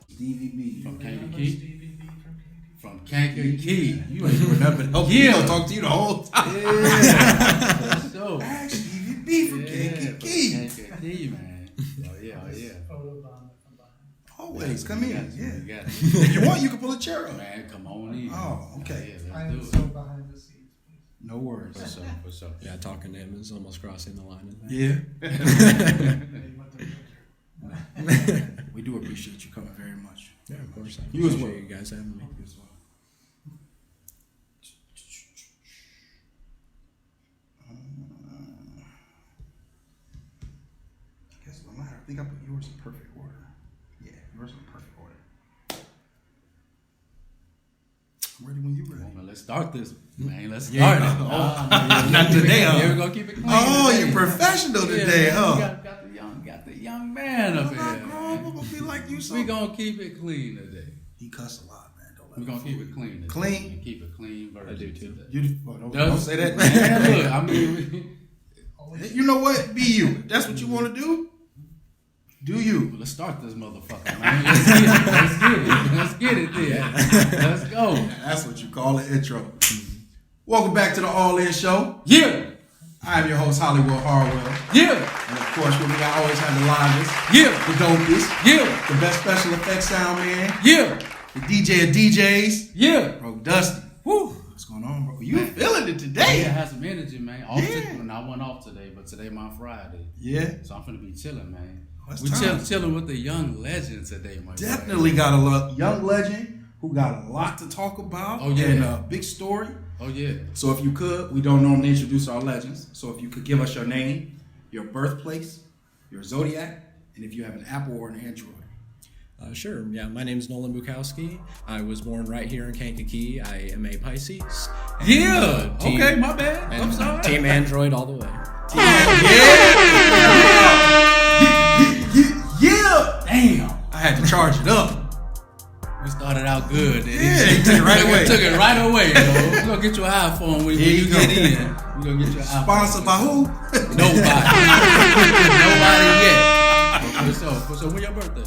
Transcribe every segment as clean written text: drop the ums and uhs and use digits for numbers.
Stevie B from Kankakee. From Kankakee. You ain't doing nothing. Yeah. I'll talk to you the whole time. Yeah. So, Stevie B from Kankakee. Kankakee, man. Oh yeah. Always come in. You Yeah. got it. If you want, you can pull a chair up. Man, come on in. Oh, okay. Yeah, I let's am do so it. behind the scenes. No worries. For sure. Yeah, talking to him is almost crossing the line. Yeah. Hey, what the picture? We do appreciate you coming very much. Yeah, of course. I You as appreciate well. you guys having me. You as well. I guess no matter. I think I put yours in perfect order. Yeah, yours in perfect order. I'm ready when you're ready. Well, let's start this, man. Let's Yeah. start it. Not today, huh? Yeah, we're gonna keep it clean. Oh, today. you're professional today, Yeah, huh? We got the young man up I'm here. not grown. I'm Man. gonna be like you. We gonna keep it clean today. He cussed a lot, man. Don't let We him gonna fool keep you. it clean. Today. Clean? And keep it clean. Version I do, too. today. You do, oh, don't say that, Man, man. look, I mean, You know what? Be you. That's what you want to do. Do you? let's start this motherfucker, man. Let's get it then. Let's go. That's what you call an intro. Welcome back to the All In Show. Yeah, I am your host, Hollywood Harwell. yeah, And of course, we got always have the livest, yeah, the dopest, yeah, the best special effects sound man, yeah, the DJ of DJs, yeah. Bro Dusty. Woo. What's going on, bro? You feeling it Yeah, today? have some energy, man. Off Yeah. today, and I went off today, but today my Friday, Yeah. so I'm finna be chilling, man. That's We time. chilling with the young legend today, my Definitely got a young legend who got a lot to talk about. Oh, yeah. And a big story. boy. Oh yeah. So if you could, we don't normally introduce our legends. So if you could give us your name, your birthplace, your zodiac, and if you have an Apple or an Android. Sure. Yeah, my name's Nolan Bukowski. I was born right here in Kankakee. I am a Pisces. And, Yeah. team- Okay, my bad. and, I'm sorry. Team Android all the way. Yeah. Damn. I had to charge it up. We started out good. Yeah, you took it right away. Took it right away, yo. We're gonna get you an iPhone when Here you you get go. in. We're gonna get you an iPhone. Sponsored by who? Nobody. Nobody yet. For sure. When your birthday?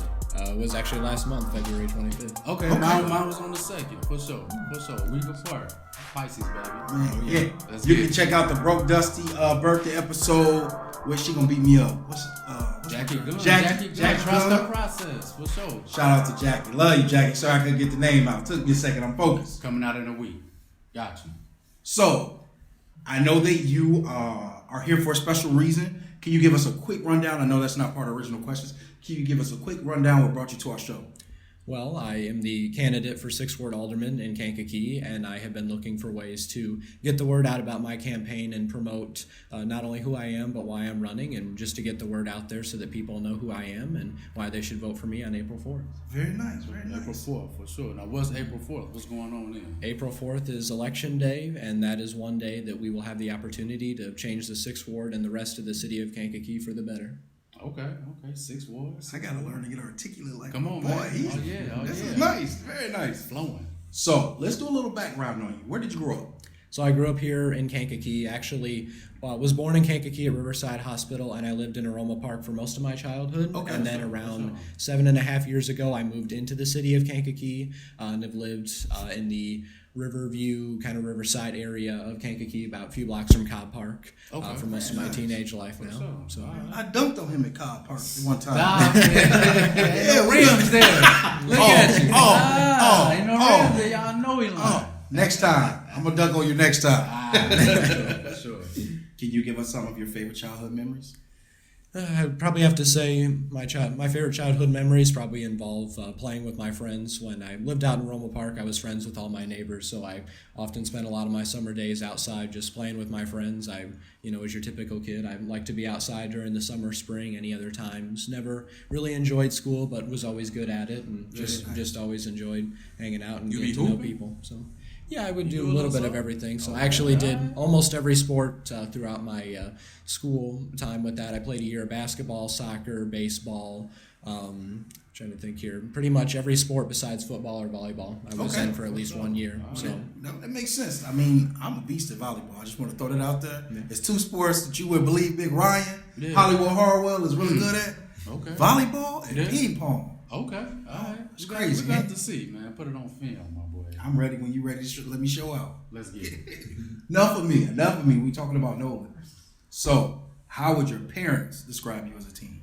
Was actually last month, February 25th. Okay, mine was on the 2nd. For sure. Week apart. Pisces, baby. Man, yeah. Let's You get can it. check out the Broke Dusty birthday episode where she gonna beat me up. What's Jackie her- Gunn. Jackie Trust Gunn. the process. For sure. Shout out to Jackie. Love you, Jackie. Sorry I couldn't get the name out. Took me a second. I'm focused. Coming out in a week. Got you. So, I know that you are here for a special reason. Can you give us a quick rundown? I know that's not part of original questions. Can you give us a quick rundown what brought you to our show? Well, I am the candidate for 6th Ward Alderman in Kankakee, and I have been looking for ways to get the word out about my campaign and promote not only who I am, but why I'm running, and just to get the word out there so that people know who I am and why they should vote for me on April 4th. Very nice, very nice. April 4th, for sure. Now, what's April 4th? What's going on then? April 4th is Election Day, and that is one day that we will have the opportunity to change the 6th Ward and the rest of the city of Kankakee for the better. Okay. 6 wards. I gotta learn to get articulate like Come on, boy. man. He's, Oh, yeah. this is nice, very nice. Flowing. So let's do a little background on you. Where did you grow up? So I grew up here in Kankakee. Actually, was born in Kankakee at Riverside Hospital, and I lived in Aroma Park for most of my childhood. Okay. And then around 7.5 years ago, I moved into the city of Kankakee and have lived in the Riverview, kind of Riverside area of Kankakee, about a few blocks from Cobb Park for most of my teenage life now. sure. So I dunked on him at Cobb Park one time. Nah, yeah, rims there. Look at you. Ain't no rims there. Y'all know he lying. Next time. I'm gonna dunk on you next time. For sure. Can you give us some of your favorite childhood memories? I'd probably have to say my favorite childhood memories probably involve playing with my friends. When I lived out in Roma Park, I was friends with all my neighbors, so I often spent a lot of my summer days outside just playing with my friends. As your typical kid, I liked to be outside during the summer, spring, any other times. Never really enjoyed school, but was always good at it, and just always enjoyed hanging out and getting to know people. So. Yeah, I would do a little bit of everything. So I actually did almost every sport throughout my school time with that. I played a year of basketball, soccer, baseball. Trying to think here. Pretty much every sport besides football or volleyball. I was in for at least 1 year. So No, that makes sense. I mean, I'm a beast at volleyball. I just want to throw that out there. Yeah. It's two sports that you would believe Big Ryan, Hollywood Harwell is really good at. Okay. Volleyball and ping pong. Okay. All right. It's crazy, We got to see, man. Put it on film, my boy. I'm ready when you ready. Let me show out. Let's get it. Enough of me. We talking about Nolan. So, how would your parents describe you as a teen?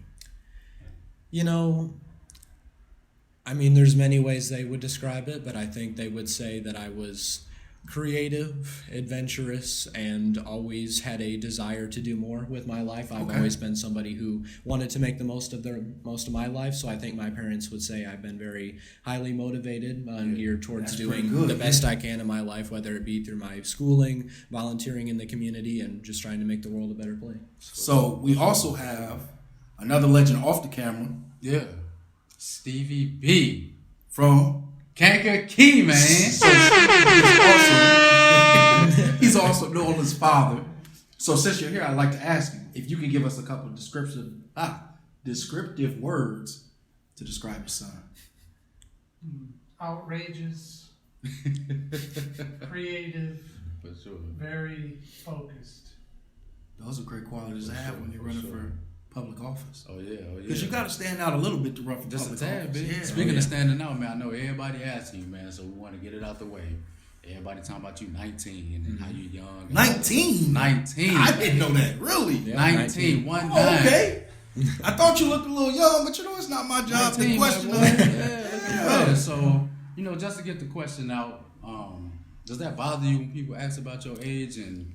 There's many ways they would describe it, but I think they would say that I was creative, adventurous, and always had a desire to do more with my life. I've always been somebody who wanted to make the most of my life, so I think my parents would say I've been very highly motivated and geared towards doing the best I can in my life, whether it be through my schooling, volunteering in the community, and just trying to make the world a better place. So we also have another legend off the camera. Yeah. Stevie B. From Kankakee, man. He's also Nolan's father. So since you're here, I'd like to ask you if you can give us a couple of descriptive words to describe your son. Outrageous, creative, For sure. very focused. Those are great qualities to have when you're running for public office. Oh yeah. Because you got to stand out a little bit to run for Just a public tad office. bit. Yeah. Speaking of standing out, man, I know everybody asking you, man, so we want to get it out the way. Everybody talking about you 19 and how you young. 19? 19. I didn't know that. Really? Yeah, 19. 19. One Oh, nine. okay. I thought you looked a little young, but it's not my job to 19, question man, boy. that. Yeah, look at that. So, just to get the question out, does that bother you when people ask about your age, and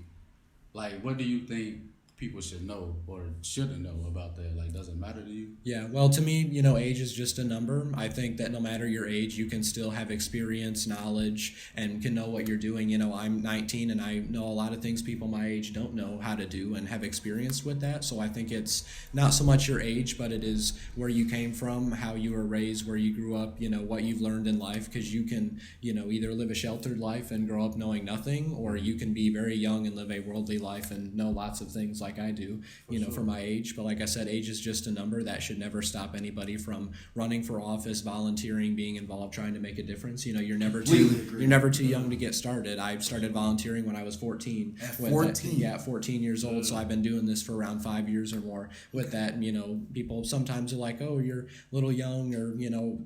what do you think people should know or shouldn't know about that? Does it matter to you? Yeah, well, to me, age is just a number. I think that no matter your age, you can still have experience, knowledge, and can know what you're doing. I'm 19 and I know a lot of things people my age don't know how to do and have experience with that. So I think it's not so much your age, but it is where you came from, how you were raised, where you grew up, what you've learned in life, because you can, either live a sheltered life and grow up knowing nothing, or you can be very young and live a worldly life and know lots of things like I do, for my age. But like I said, age is just a number. That should never stop anybody from running for office, volunteering, being involved, trying to make a difference. You're never too young to get started. I started volunteering when I was 14. At 14? At 14 years old. So I've been doing this for around 5 years or more with that. People sometimes are like, oh, you're a little young, or,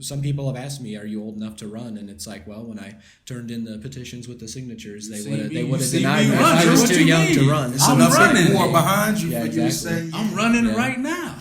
some people have asked me, are you old enough to run? And it's like, well, when I turned in the petitions with the signatures, they would have denied me if I was too young to run. It's I'm enough running. more behind you Yeah, for you to say. I'm running right now.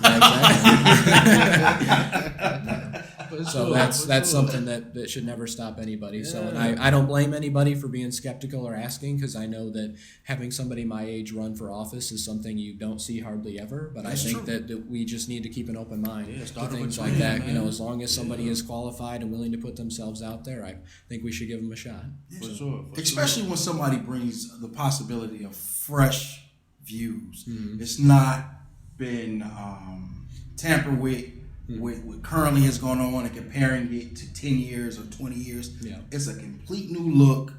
So that's something that should never stop anybody. So, and I don't blame anybody for being skeptical or asking, because I know that having somebody my age run for office is something you don't see hardly ever. But I think that we just need to keep an open mind to things like that. man. As long as somebody is qualified and willing to put themselves out there, I think we should give them a shot. For sure. Especially when somebody brings the possibility of fresh views. Mm-hmm. It's not been tampered with what currently is going on and comparing it to 10 years or 20 years. Yeah. It's a complete new look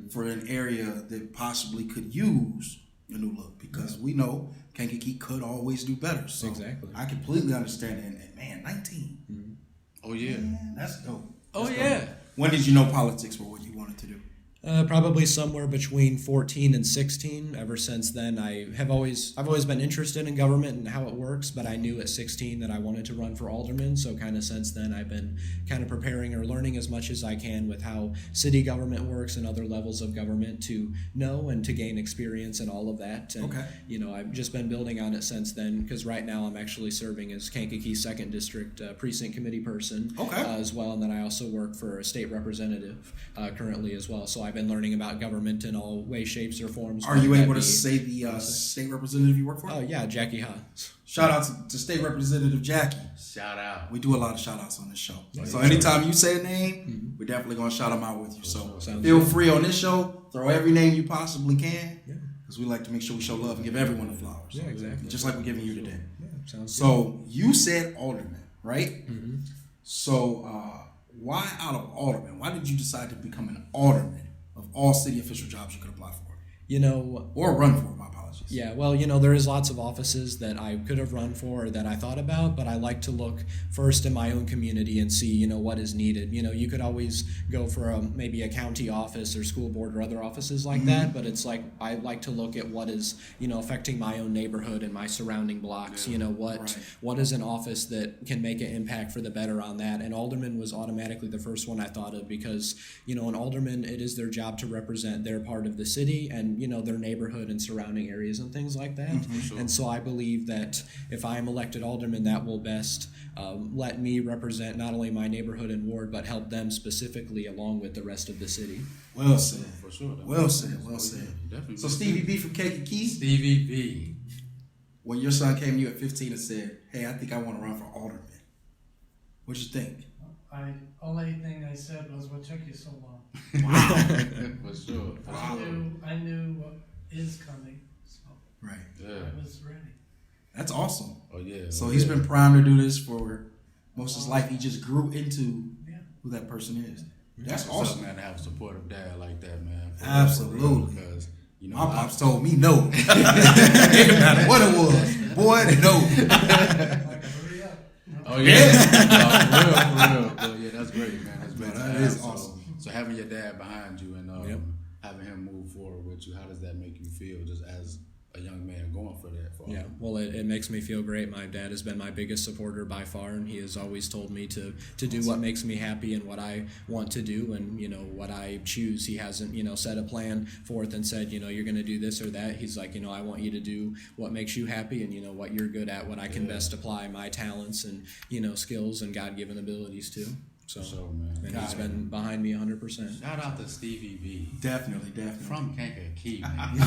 for an area that possibly could use a new look, because we know Kankakee could always do better. So Exactly. I completely understand it. And man, 19. Oh, yeah. Man, that's dope. Oh, That's yeah. dope. When did you know politics were what you wanted to do? Probably somewhere between 14 and 16. Ever since then, I've always been interested in government and how it works, but I knew at 16 that I wanted to run for alderman. So kind of since then, I've been kind of preparing or learning as much as I can with how city government works and other levels of government to know and to gain experience and all of that. And, I've just been building on it since then, because right now I'm actually serving as Kankakee's 2nd District Precinct Committee person as well. And then I also work for a state representative currently as well. So I've been learning about government in all ways, shapes, or forms. Are you whether able that to be- say the state representative you work for? Oh yeah, Jackie Haas. Shout out to State Representative Jackie. Shout out. We do a lot of shout outs on this show. So anytime you say a name, we're definitely going to shout them out with you. So Sounds feel good. free on this show, throw every name you possibly can, because we like to make sure we show love and give everyone the flowers. Yeah, exactly. Just like we're giving you today. Yeah, sounds So you said alderman, right? Mm-hmm. So why out of alderman? Why did you decide to become an alderman of all city official jobs you could apply for? good. You know, Or run for, my apologies. yeah, well, you know, there is lots of offices that I could have run for or that I thought about, but I like to look first in my own community and see, you know, what is needed. You know, you could always go for maybe a county office or school board or other offices like that, but it's like I like to look at what is, you know, affecting my own neighborhood and my surrounding blocks. You know, what is an office that can make an impact for the better on that? And alderman was automatically the first one I thought of because, you know, an alderman, it is their job to represent their part of the city and, you know, their neighborhood and surrounding areas and things like that. And so I believe that if I am elected alderman, that will best let me represent not only my neighborhood and ward, but help them specifically along with the rest of the city. Well said. For sure. Well said. Well said. Definitely. So Stevie B from Kankakee, Stevie B. when your son came to you at 15 and said, "Hey, I think I want to run for alderman," what'd you think? Only thing I said was, "What took you so long?" For sure. I knew what is coming, so Right. Yeah. I was ready. That's awesome. Oh yeah. So he's been primed to do this for most of his life. He just grew into Yeah. who that person is. That's It's awesome, awesome. man, to have a supportive dad like that, man. For real, Absolutely. because you know, My pops told me no. It didn't matter what it was. Boy, no. Like, hurry up. Oh yeah, for real. But yeah, that's great, man. That's great. No, to that have. is So- awesome. So having your dad behind you and Yep. having him move forward with you, how does that make you feel, just as a young man going for that? Yeah, well, it makes me feel great. My dad has been my biggest supporter by far, and he has always told me to do what makes me happy and what I want to do, and you know what I choose. He hasn't set a plan forth and said you're going to do this or that. He's like I want you to do what makes you happy and what you're good at, what I can best apply my talents and skills and God-given abilities to. So, sure, man. and he's been behind me 100%. Shout out to Stevie B Definitely. from Kankakee, man.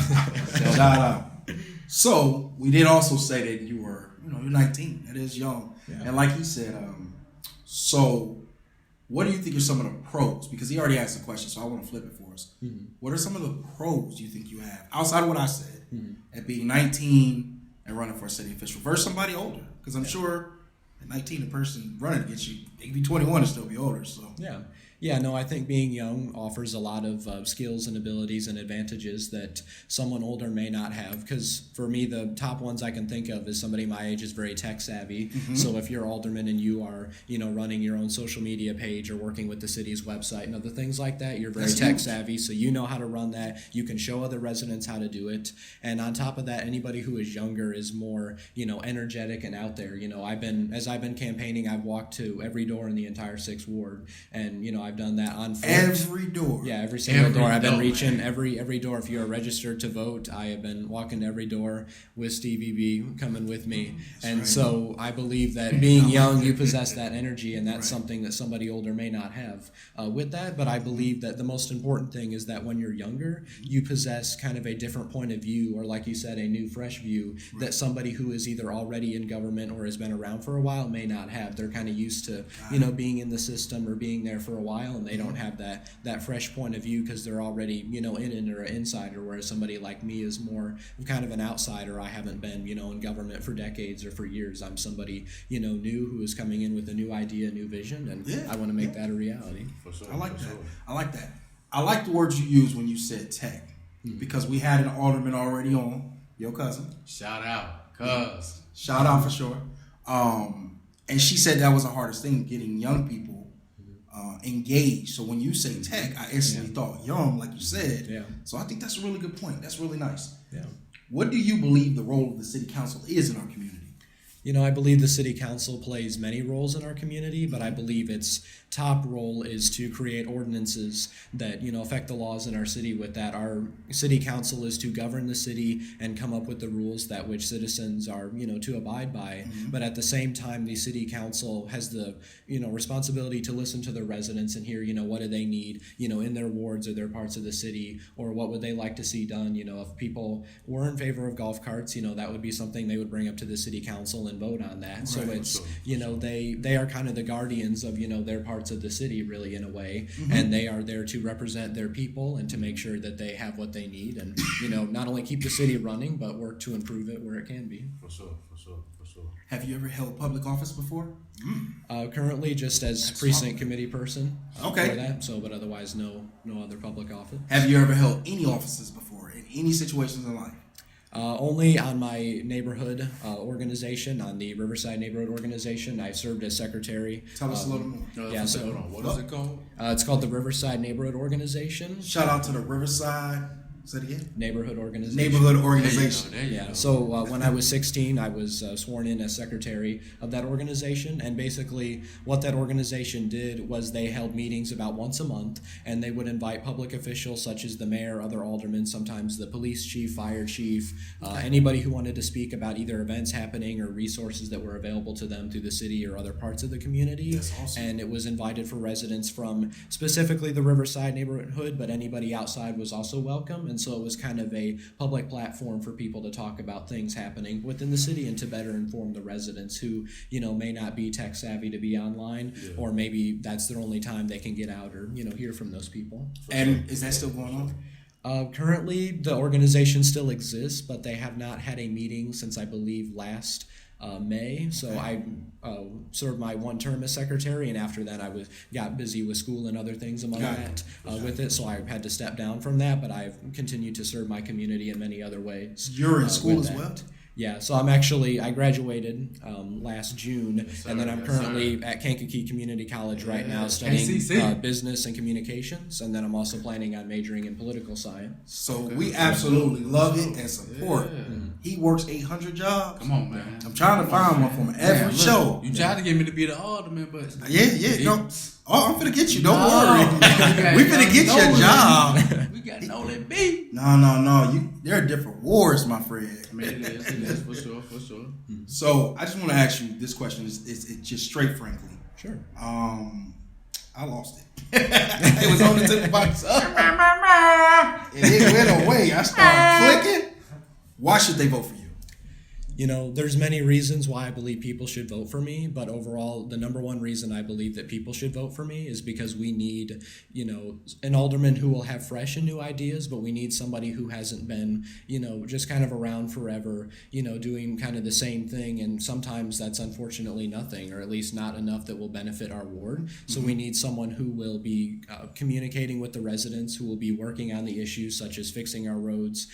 Shout out. So we did also say that you were, you're 19. That is young. Yeah. And like he said, so what do you think are some of the pros? Because he already asked the question, so I want to flip it for us. Mm-hmm. What are some of the pros you think you have outside of what I said at being 19 and running for a city official versus somebody older? Because I'm sure at 19, the person running against you, they could be 21 and still be older. So Yeah, no, I think being young offers a lot of skills and abilities and advantages that someone older may not have. Because for me, the top ones I can think of is somebody my age is very tech savvy. Mm-hmm. So if you're alderman and you are, running your own social media page or working with the city's website and other things like that, you're very tech savvy. So you know how to run that. You can show other residents how to do it. And on top of that, anybody who is younger is more, energetic and out there. As I've been campaigning, I've walked to every door in the entire 6th ward, and I've done that on foot. every door. Yeah, every single Every door. I've been door, reaching man. every door. If you are registered to vote, I have been walking to every door with Stevie B coming with me. And so I believe that being young, you possess that energy, and that's something that somebody older may not have with that. But I believe that the most important thing is that when you're younger, you possess kind of a different point of view, or like you said, a new, fresh view that somebody who is either already in government or has been around for a while may not have. They're kind of used to, being in the system or being there for a while, and they don't have that fresh point of view because they're already, in it or an insider, whereas somebody like me is more of kind of an outsider. I haven't been, in government for decades or for years. I'm somebody, new who is coming in with a new idea, new vision, and I want to make that a reality. For sure. I like for that. Sure. I like that. I like the words you used when you said tech, because we had an alderman already on, your cousin. Shout out, cuz. Shout out for sure. And she said that was the hardest thing, getting young people engaged. So when you say tech, I instantly thought young, like you said. Yeah. So I think that's a really good point. That's really nice. Yeah. What do you believe the role of the city council is in our community? I believe the city council plays many roles in our community, but I believe its top role is to create ordinances that, affect the laws in our city. With that, our city council is to govern the city and come up with the rules that which citizens are, to abide by. But at the same time, the city council has the, responsibility to listen to the residents and hear, what do they need, in their wards or their parts of the city, or what would they like to see done. If people were in favor of golf carts, that would be something they would bring up to the city council and vote on that. So it's, they are kind of the guardians of, their parts of the city, really, in a way, and they are there to represent their people and to make sure that they have what they need, and not only keep the city running but work to improve it where it can be. For sure. Have you ever held public office before? Currently, just as precinct committee person. Okay. For that, but otherwise, no other public office. Have you ever held any offices before in any situations in life? Only on my neighborhood organization, on the Riverside Neighborhood Organization. I served as secretary. Tell us a little more. Hold on. What is it called? It's called the Riverside Neighborhood Organization. Shout out to the Riverside. Say it again. Neighborhood Organization. Neighborhood Organization. There you go. So when I was 16, I was sworn in as secretary of that organization, and basically what that organization did was they held meetings about once a month, and they would invite public officials such as the mayor, other aldermen, sometimes the police chief, fire chief, anybody who wanted to speak about either events happening or resources that were available to them through the city or other parts of the community. That's awesome. And it was invited for residents from specifically the Riverside neighborhood, but anybody outside was also welcome. And so it was kind of a public platform for people to talk about things happening within the city and to better inform the residents who, may not be tech savvy to be online, or maybe that's their only time they can get out or, hear from those people. And is that still going on? Currently, the organization still exists, but they have not had a meeting since, I believe, last May. So I served my one term as secretary, and after that I got busy with school and other things among that with it. So I had to step down from that, but I've continued to serve my community in many other ways. You're in school as well? Yeah, so I graduated last June, and then I'm currently at Kankakee Community College right now studying business and communications, and then I'm also planning on majoring in political science. So we absolutely love it and support. He works 800 jobs. Come on, man. I'm trying to find one from every show. You tried to get me to be the alderman, but No. I'm finna get you. Don't worry. We finna get you a job. We got Nolan B. No. There are different wards, my friend. I mean, it is for sure. So I just want to ask you this question. It's just straight, frankly. Sure. I lost it. It was on the tip of my tongue. And it went away. I started clicking. Why should they vote for you? There's many reasons why I believe people should vote for me, but overall, the number one reason I believe that people should vote for me is because we need, an alderman who will have fresh and new ideas, but we need somebody who hasn't been, just kind of around forever, doing kind of the same thing, and sometimes that's unfortunately nothing, or at least not enough that will benefit our ward. So we need someone who will be communicating with the residents, who will be working on the issues such as fixing our roads,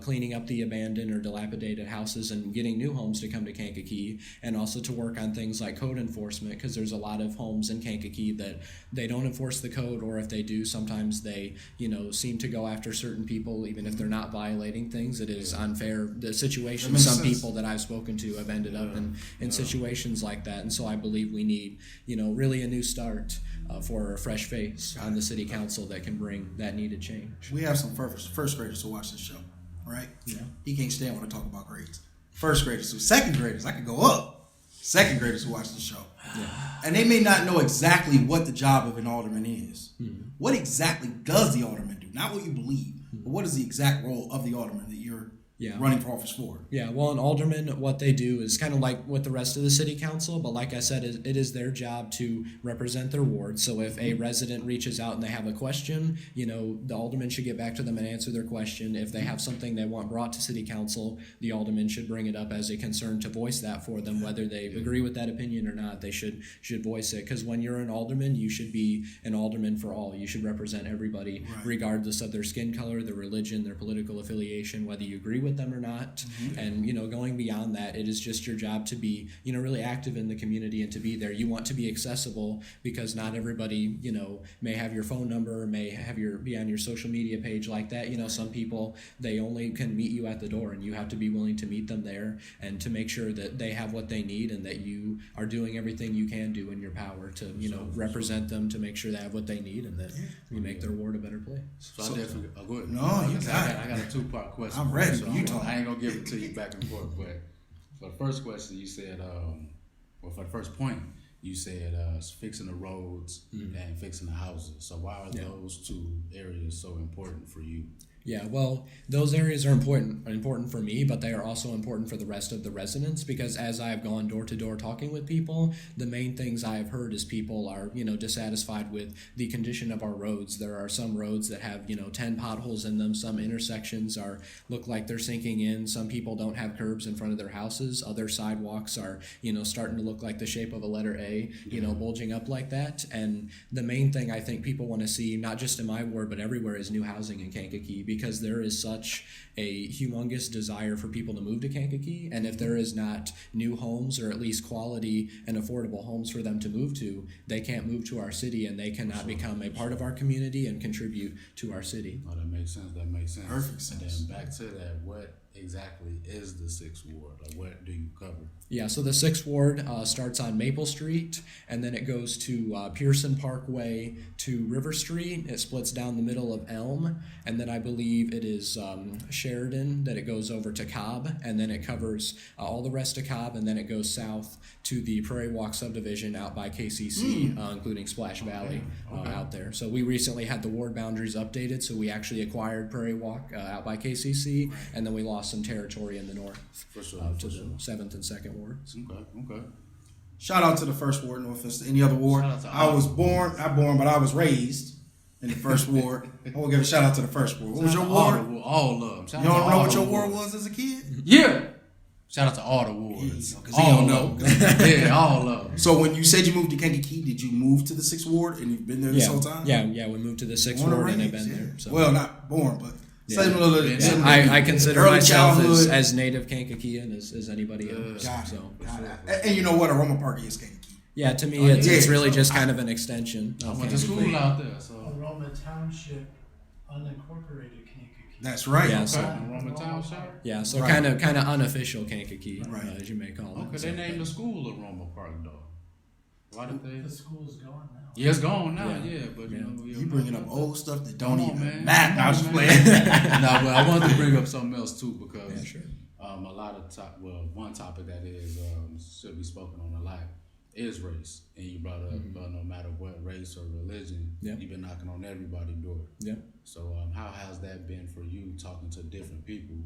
cleaning up the abandoned or dilapidated houses, and getting new homes to come to Kankakee, and also to work on things like code enforcement, because there's a lot of homes in Kankakee that they don't enforce the code, or if they do, sometimes they seem to go after certain people even if they're not violating things. It is unfair, the situation. Some people that I've spoken to have ended up in situations like that, and so I believe we need really a new start for a fresh face on the city council that can bring that needed change. We have some first graders who watch this show, right? Yeah. He can't stand when I talk about grades. First graders, so second graders, I could go up. Second graders who watch the show. Yeah. And they may not know exactly what the job of an alderman is. Mm-hmm. What exactly does the alderman do? Not what you believe, but what is the exact role of the alderman that you're running for office for? Yeah, well, an alderman, what they do is kind of like with the rest of the city council, but like I said, it is their job to represent their ward. So if a resident reaches out and they have a question, the alderman should get back to them and answer their question. If they have something they want brought to city council, the alderman should bring it up as a concern to voice that for them. Whether they agree with that opinion or not, they should voice it. Because when you're an alderman, you should be an alderman for all. You should represent everybody, regardless of their skin color, their religion, their political affiliation, whether you agree with with them or not. And, going beyond that, it is just your job to be, really active in the community and to be there. You want to be accessible because not everybody, may have your phone number, may have be on your social media page like that. Some people, they only can meet you at the door, and you have to be willing to meet them there and to make sure that they have what they need and that you are doing everything you can do in your power to, represent them, to make sure they have what they need and that we make their ward a better place. So I definitely go ahead. No, you got it. I got a 2-part question. I'm ready. So I ain't gonna give it to you back and forth, but for the first question, you said, for the first point, you said fixing the roads and fixing the houses. So why are those two areas so important for you? Yeah, well, those areas are important for me, but they are also important for the rest of the residents because as I've gone door to door talking with people, the main things I have heard is people are, dissatisfied with the condition of our roads. There are some roads that have, 10 potholes in them. Some intersections look like they're sinking in. Some people don't have curbs in front of their houses. Other sidewalks are, starting to look like the shape of a letter A, bulging up like that. And the main thing I think people want to see, not just in my ward, but everywhere, is new housing in Kankakee, because there is such a humongous desire for people to move to Kankakee, and if there is not new homes or at least quality and affordable homes for them to move to, they can't move to our city and they cannot become a part of our community and contribute to our city. Oh, that makes sense. Perfect sense. And then back to that, what exactly is the 6th ward? Like, what do you cover? Yeah, so the 6th ward starts on Maple Street, and then it goes to Pearson Parkway to River Street. It splits down the middle of Elm, and then I believe it is Sheridan that it goes over to Cobb, and then it covers all the rest of Cobb, and then it goes south to the Prairie Walk subdivision out by KCC, including Splash Valley out there. So we recently had the ward boundaries updated, so we actually acquired Prairie Walk out by KCC, and then we lost some territory in the north to the 7th and 2nd wards. Okay. Shout out to the 1st ward, no offense to any other ward. I was born, but I was raised in the 1st ward. I want to give a shout out to the 1st ward. What was your ward? All of them. You don't know what your ward was as a kid? Yeah. Shout out to all the wards. Because he don't know. Yeah, all of them. So when you said you moved to Kankakee, did you move to the 6th ward and you've been there this whole time? Yeah, we moved to the 6th ward and I've been there. So. Well, not born, but... I consider myself as native Kankakeean as anybody else. Got it. So. And you know what? Aroma Park is Kankakee. Yeah, to me, it's really just kind of an extension. I went to school out there. So. Aroma Township, unincorporated Kankakee. That's right. Yeah, okay. so, Aroma Township. Yeah, so kind of unofficial Kankakee, as you may call it. Okay, they named the school Aroma Park though. Why did they? The school's gone now. Yeah, it's gone now. Yeah, but you bringing up old stuff that don't even matter. matter. I was just playing. No, but I wanted to bring up something else too because a lot of one topic that is should be spoken on a lot is race, and you brought up no matter what race or religion, you've been knocking on everybody's door. Yeah. So how has that been for you talking to different people?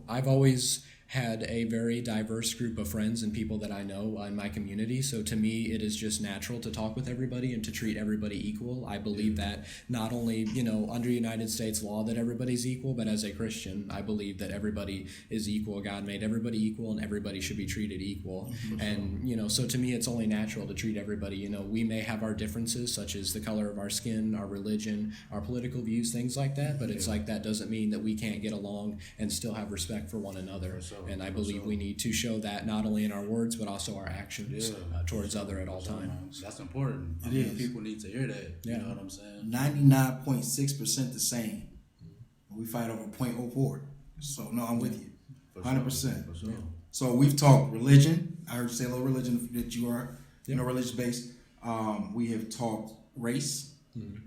I've always had a very diverse group of friends and people that I know in my community. So to me, it is just natural to talk with everybody and to treat everybody equal. I believe that not only, under United States law that everybody's equal, but as a Christian, I believe that everybody is equal. God made everybody equal and everybody should be treated equal. And, so to me, it's only natural to treat everybody. We may have our differences, such as the color of our skin, our religion, our political views, things like that. But it's like that doesn't mean that we can't get along and still have respect for one another. And I believe we need to show that not only in our words, but also our actions towards other at all times. That's important. It is. People need to hear that. You know what I'm saying? 99.6% the same. We fight over 0.04. So, no, I'm with you. 100%. For sure. So, we've talked religion. I heard you say a little religion that you are, religious based. We have talked race.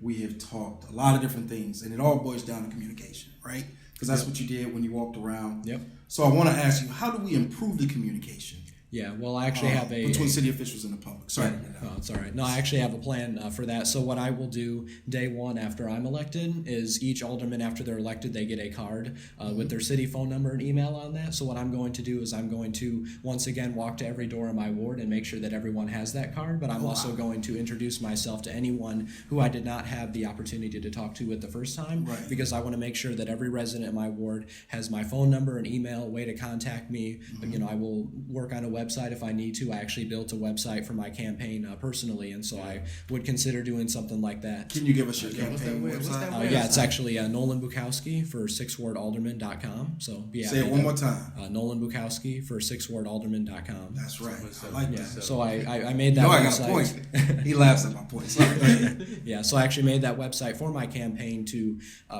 We have talked a lot of different things. And it all boils down to communication, right? Because that's what you did when you walked around. Yep. So I want to ask you, how do we improve the communication? Yeah, well, I actually have between city officials and the public. Sorry. Oh, it's all right. No, I actually have a plan for that. So what I will do day one after I'm elected is each alderman after they're elected, they get a card with their city phone number and email on that. So what I'm going to do is I'm going to once again walk to every door in my ward and make sure that everyone has that card. But I'm also going to introduce myself to anyone who I did not have the opportunity to talk to at the first time, because I want to make sure that every resident in my ward has my phone number and email, way to contact me. I will work on a website if I need to. I actually built a website for my campaign personally, and so I would consider doing something like that. Can you give us your What's campaign that website? website? Yeah, it's actually Nolan Bukowski for 6wardalderman.com. So Say it one more time. Nolan Bukowski for 6wardalderman.com. That's right. I like Yeah, that. so I made that You know I website. got a point. He laughs at my point. Sorry. Yeah, so I actually made that website for my campaign to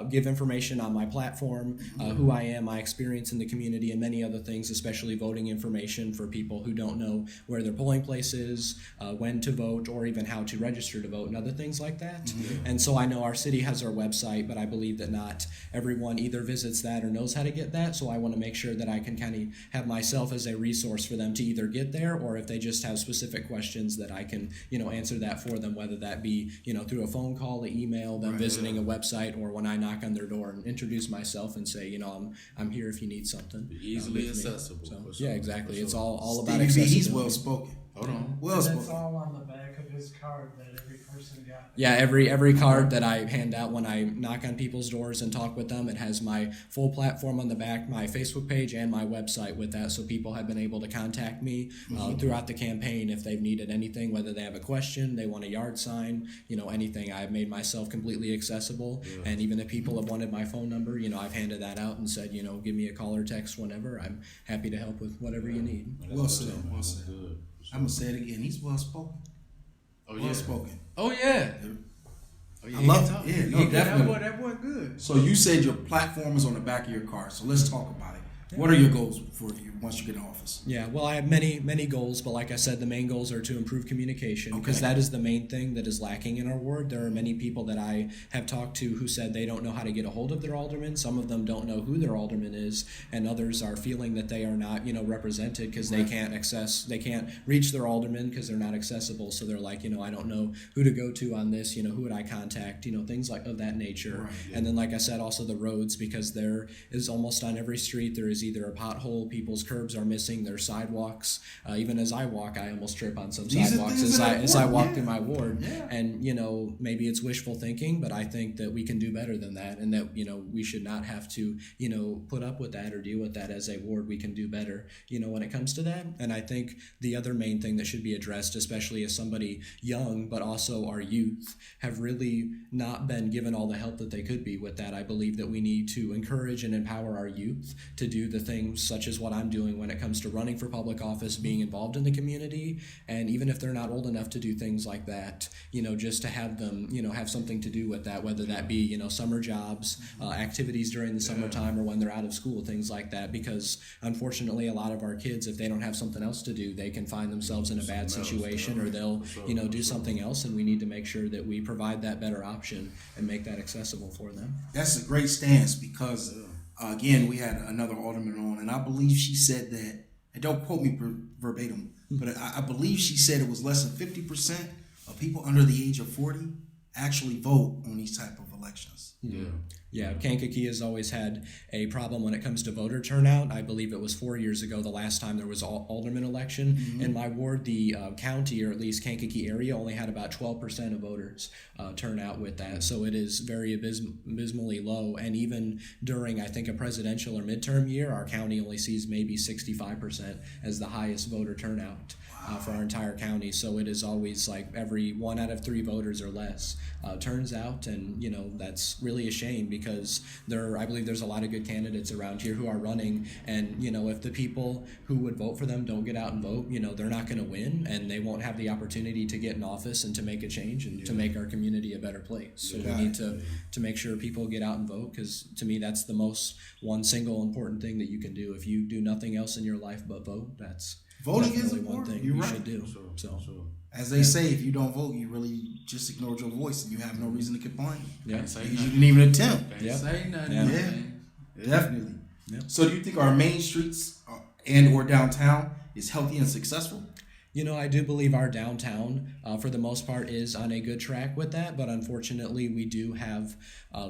give information on my platform, who I am, my experience in the community, and many other things, especially voting information for people who don't know where their polling place is, when to vote, or even how to register to vote, and other things like that. And so I know our city has our website, but I believe that not everyone either visits that or knows how to get that, so I want to make sure that I can kind of have myself as a resource for them to either get there, or if they just have specific questions, that I can, answer that for them, whether that be, through a phone call, an email, them visiting a website, or when I knock on their door and introduce myself and say, I'm here if you need something. Easily with me. accessible. So, for sure, yeah, exactly. for It's sure. all about Stevie B, accessibility. he's well spoken. Hold on. Well And that's spoken. all on the back of his card that every person got. Yeah, every card that I hand out when I knock on people's doors and talk with them, it has my full platform on the back, my Facebook page, and my website with that, so people have been able to contact me throughout the campaign if they've needed anything, whether they have a question, they want a yard sign, anything. I've made myself completely accessible, and even if people have wanted my phone number, I've handed that out and said, give me a call or text whenever. I'm happy to help with whatever you need. Well said. Well That's said. good. I'm gonna say it again. He's well spoken. Oh Well yeah. spoken. Oh yeah. Oh, yeah, I he love can talk. it. Yeah, He no, can- definitely. That boy good. So you said your platform is on the back of your car. So let's talk about it. What are your goals for you once you get in office? Yeah, well, I have many goals, but like I said, the main goals are to improve communication, because Okay. that is the main thing that is lacking in our ward. There are many people that I have talked to who said they don't know how to get a hold of their alderman. Some of them don't know who their alderman is, and others are feeling that they are not, represented because they can't reach their alderman because they're not accessible. So they're like, I don't know who to go to on this. Who would I contact? Things like of that nature. Right, yeah. And then, like I said, also the roads, because there is almost on every street there is either a pothole, people's curbs are missing, their sidewalks. Even as I walk, I almost trip on some These are sidewalks things as that I work, walk yeah. through my ward. Yeah. And maybe it's wishful thinking, but I think that we can do better than that, and that we should not have to put up with that or deal with that as a ward. We can do better when it comes to that. And I think the other main thing that should be addressed, especially as somebody young, but also our youth, have really not been given all the help that they could be with that. I believe that we need to encourage and empower our youth to do the things such as what I'm doing when it comes to running for public office, being involved in the community, and even if they're not old enough to do things like that, just to have them, have something to do with that, whether that be, summer jobs, activities during the summertime, or when they're out of school, things like that, because unfortunately a lot of our kids, if they don't have something else to do, they can find themselves in a bad situation, or they'll, do something else, and we need to make sure that we provide that better option and make that accessible for them. That's a great stance because, again, we had another alderman on, and I believe she said that, and don't quote me verbatim, but I believe she said it was less than 50% of people under the age of 40 actually vote on these type of elections. Yeah. Yeah, Kankakee has always had a problem when it comes to voter turnout. I believe it was 4 years ago the last time there was alderman election. In my ward, the county, or at least Kankakee area, only had about 12% of voters turn out with that. So it is very abysmally low. And even during, I think, a presidential or midterm year, our county only sees maybe 65% as the highest voter turnout for our entire county. So it is always like every 1 out of 3 voters or less turns out, and that's really a shame, because I believe there's a lot of good candidates around here who are running, and if the people who would vote for them don't get out and vote, they're not going to win, and they won't have the opportunity to get in office and to make a change and to make our community a better place. So we need to make sure people get out and vote, because to me that's the one single important thing that you can do. If you do nothing else in your life but vote, that's Voting is definitely one important. thing You're you right. should do. Sure. As they say, if you don't vote, you really just ignored your voice, and you have no reason to complain. Yeah. Can't say Because you nothing. didn't even attempt. Can't Yep. say nothing. Yeah. Man. Definitely. Yep. So do you think our main streets and or downtown is healthy and successful? I do believe our downtown, for the most part, is on a good track with that. But unfortunately, we do have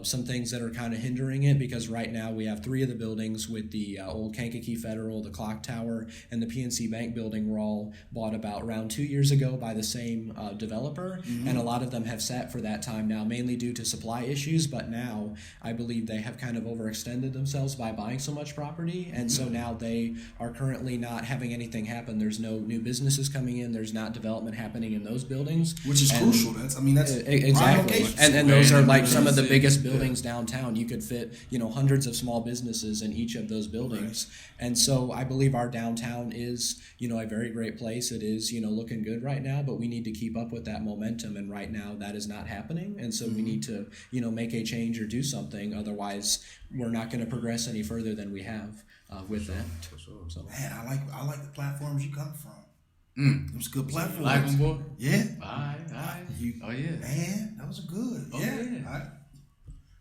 some things that are kind of hindering it, because right now we have 3 of the buildings with the old Kankakee Federal, the Clock Tower, and the PNC Bank building were all bought about around 2 years ago by the same developer. Mm-hmm. And a lot of them have sat for that time now, mainly due to supply issues. But now I believe they have kind of overextended themselves by buying so much property. And so now they are currently not having anything happen. There's no new businesses coming in. There's not development happening in those buildings, which is crucial. That's exactly. And those are like some of the biggest buildings downtown. You could fit hundreds of small businesses in each of those buildings. Right. And so I believe our downtown is a very great place. It is looking good right now, but we need to keep up with that momentum. And right now that is not happening. And so we need to make a change or do something. Otherwise, we're not going to progress any further than we have with that. For sure. So, man, I like the platforms you come from. Those good platforms. Like them, boy? Yeah. All right. Oh, yeah. Man, that was good. Oh, yeah.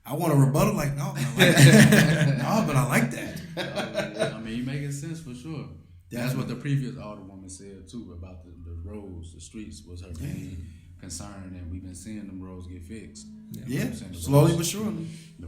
I want to rebuttal like, no, but I like that. No, but I like that. I mean, you making sense for sure. That's what the previous alderwoman said, too, about the roads, the streets was her main concern, and we've been seeing them roads get fixed. Yeah, slowly but surely. The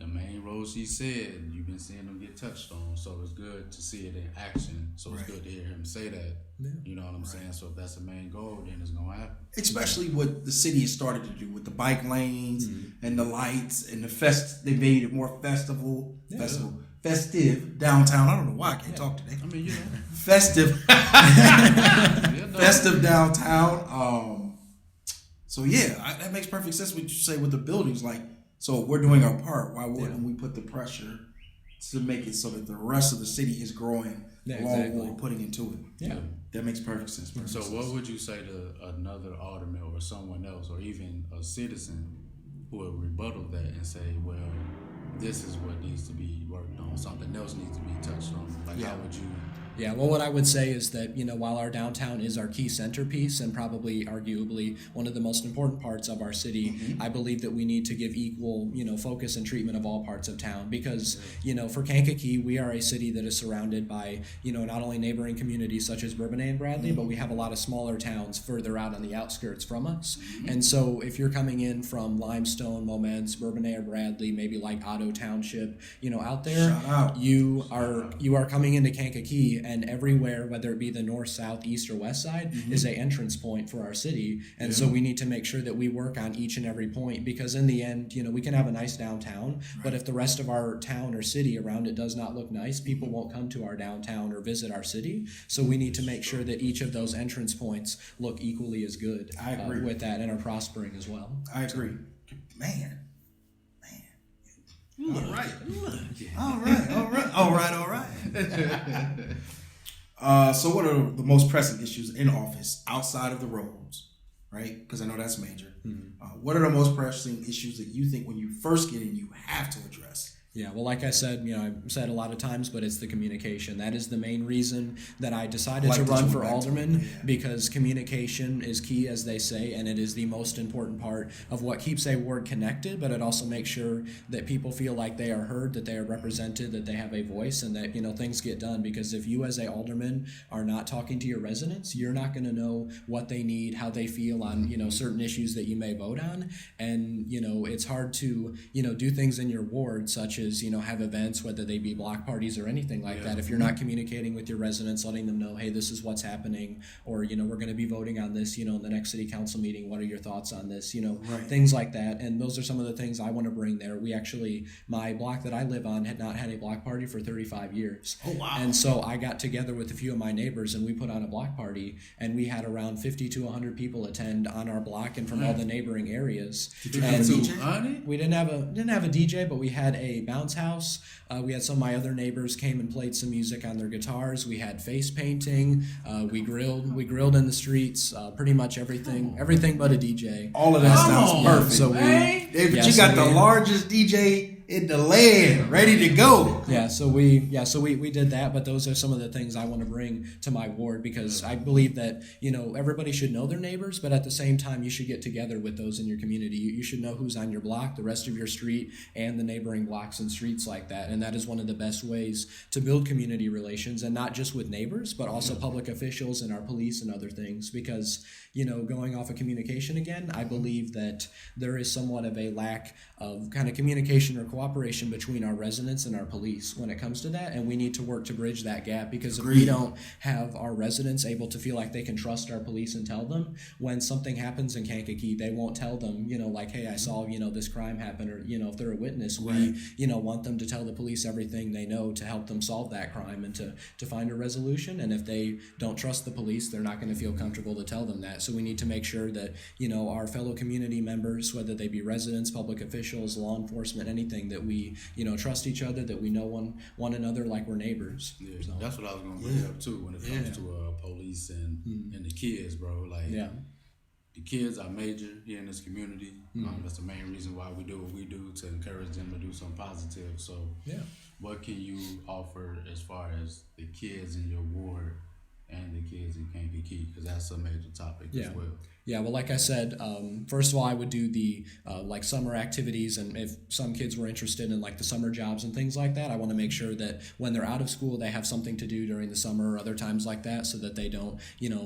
main road she said, you've been seeing them get touched on, so it's good to see it in action. So it's good to hear him say that. Yeah. You know what I'm saying? So if that's the main goal, then it's gonna happen. Especially what the city has started to do with the bike lanes and the lights and they made it more festive downtown. I don't know why I can't talk today. I mean, festive, festive downtown. So that makes perfect sense. What you say with the buildings, like, so we're doing our part. Why wouldn't we put the pressure to make it so that the rest of the city is growing along with what we're putting into it? Yeah, that makes perfect sense. So what would you say to another alderman or someone else, or even a citizen who would rebuttal that and say, well, this is what needs to be worked on, something else needs to be touched on? Like, how would you? Yeah, well, what I would say is that, while our downtown is our key centerpiece and probably arguably one of the most important parts of our city, I believe that we need to give equal, focus and treatment of all parts of town, because, for Kankakee, we are a city that is surrounded by, not only neighboring communities such as Bourbonnais and Bradley, but we have a lot of smaller towns further out on the outskirts from us. And so if you're coming in from Limestone, Moments, Bourbonnais or Bradley, maybe like Otto Township, out there, you are coming into Kankakee, and everywhere, whether it be the north, south, east, or west side, is an entrance point for our city. And so we need to make sure that we work on each and every point, because in the end, we can have a nice downtown, but if the rest of our town or city around it does not look nice, people won't come to our downtown or visit our city. So we need to make sure that each of those entrance points look equally as good. I agree with that, and are prospering as well. I agree. Man. All right. So what are the most pressing issues in office outside of the roads, right? Because I know that's major. What are the most pressing issues that you think when you first get in you have to address? Yeah, well, like I said, I've said a lot of times, but it's the communication. That is the main reason that I decided to run for alderman, because communication is key, as they say, and it is the most important part of what keeps a ward connected, but it also makes sure that people feel like they are heard, that they are represented, that they have a voice, and that, things get done. Because if you as a alderman are not talking to your residents, you're not going to know what they need, how they feel on, certain issues that you may vote on. And, it's hard to, do things in your ward, such as, have events, whether they be block parties or anything like that. If you're not communicating with your residents, letting them know, hey, this is what's happening, or, we're going to be voting on this, in the next city council meeting. What are your thoughts on this? Things like that. And those are some of the things I want to bring there. We actually, my block that I live on had not had a block party for 35 years. Oh, wow. And so I got together with a few of my neighbors, and we put on a block party, and we had around 50 to 100 people attend on our block and from all the neighboring areas. Did you have a DJ? We didn't have a DJ, but we had a bounce house. We had some of my other neighbors came and played some music on their guitars. We had face painting. We grilled in the streets. Pretty much everything but a DJ. All of that sounds perfect. So you got the largest DJ in the land, ready to go. So we did that, but those are some of the things I want to bring to my ward, because I believe that, everybody should know their neighbors, but at the same time, you should get together with those in your community. You should know who's on your block, the rest of your street, and the neighboring blocks and streets like that. And that is one of the best ways to build community relations, and not just with neighbors, but also public officials and our police and other things. Because, going off of communication again, I believe that there is somewhat of a lack of kind of communication or cooperation between our residents and our police when it comes to that, and we need to work to bridge that gap, because if we don't have our residents able to feel like they can trust our police and tell them when something happens in Kankakee, they won't tell them, like, hey, I saw, this crime happen, or, if they're a witness, we, want them to tell the police everything they know to help them solve that crime and to find a resolution. And if they don't trust the police, they're not going to feel comfortable to tell them that. So we need to make sure that, our fellow community members, whether they be residents, public officials, law enforcement, anything, that we, trust each other, that we know one another like we're neighbors. Yeah, so that's what I was going to bring up too when it comes to police and the kids, bro. Like, the kids are major here in this community. That's the main reason why we do what we do, to encourage them to do something positive. So, what can you offer as far as the kids in your ward and the kids in Kankakee? Because that's a major topic as well. Yeah, well, like I said, first of all, I would do the like summer activities, and if some kids were interested in like the summer jobs and things like that, I want to make sure that when they're out of school, they have something to do during the summer or other times like that, so that they don't,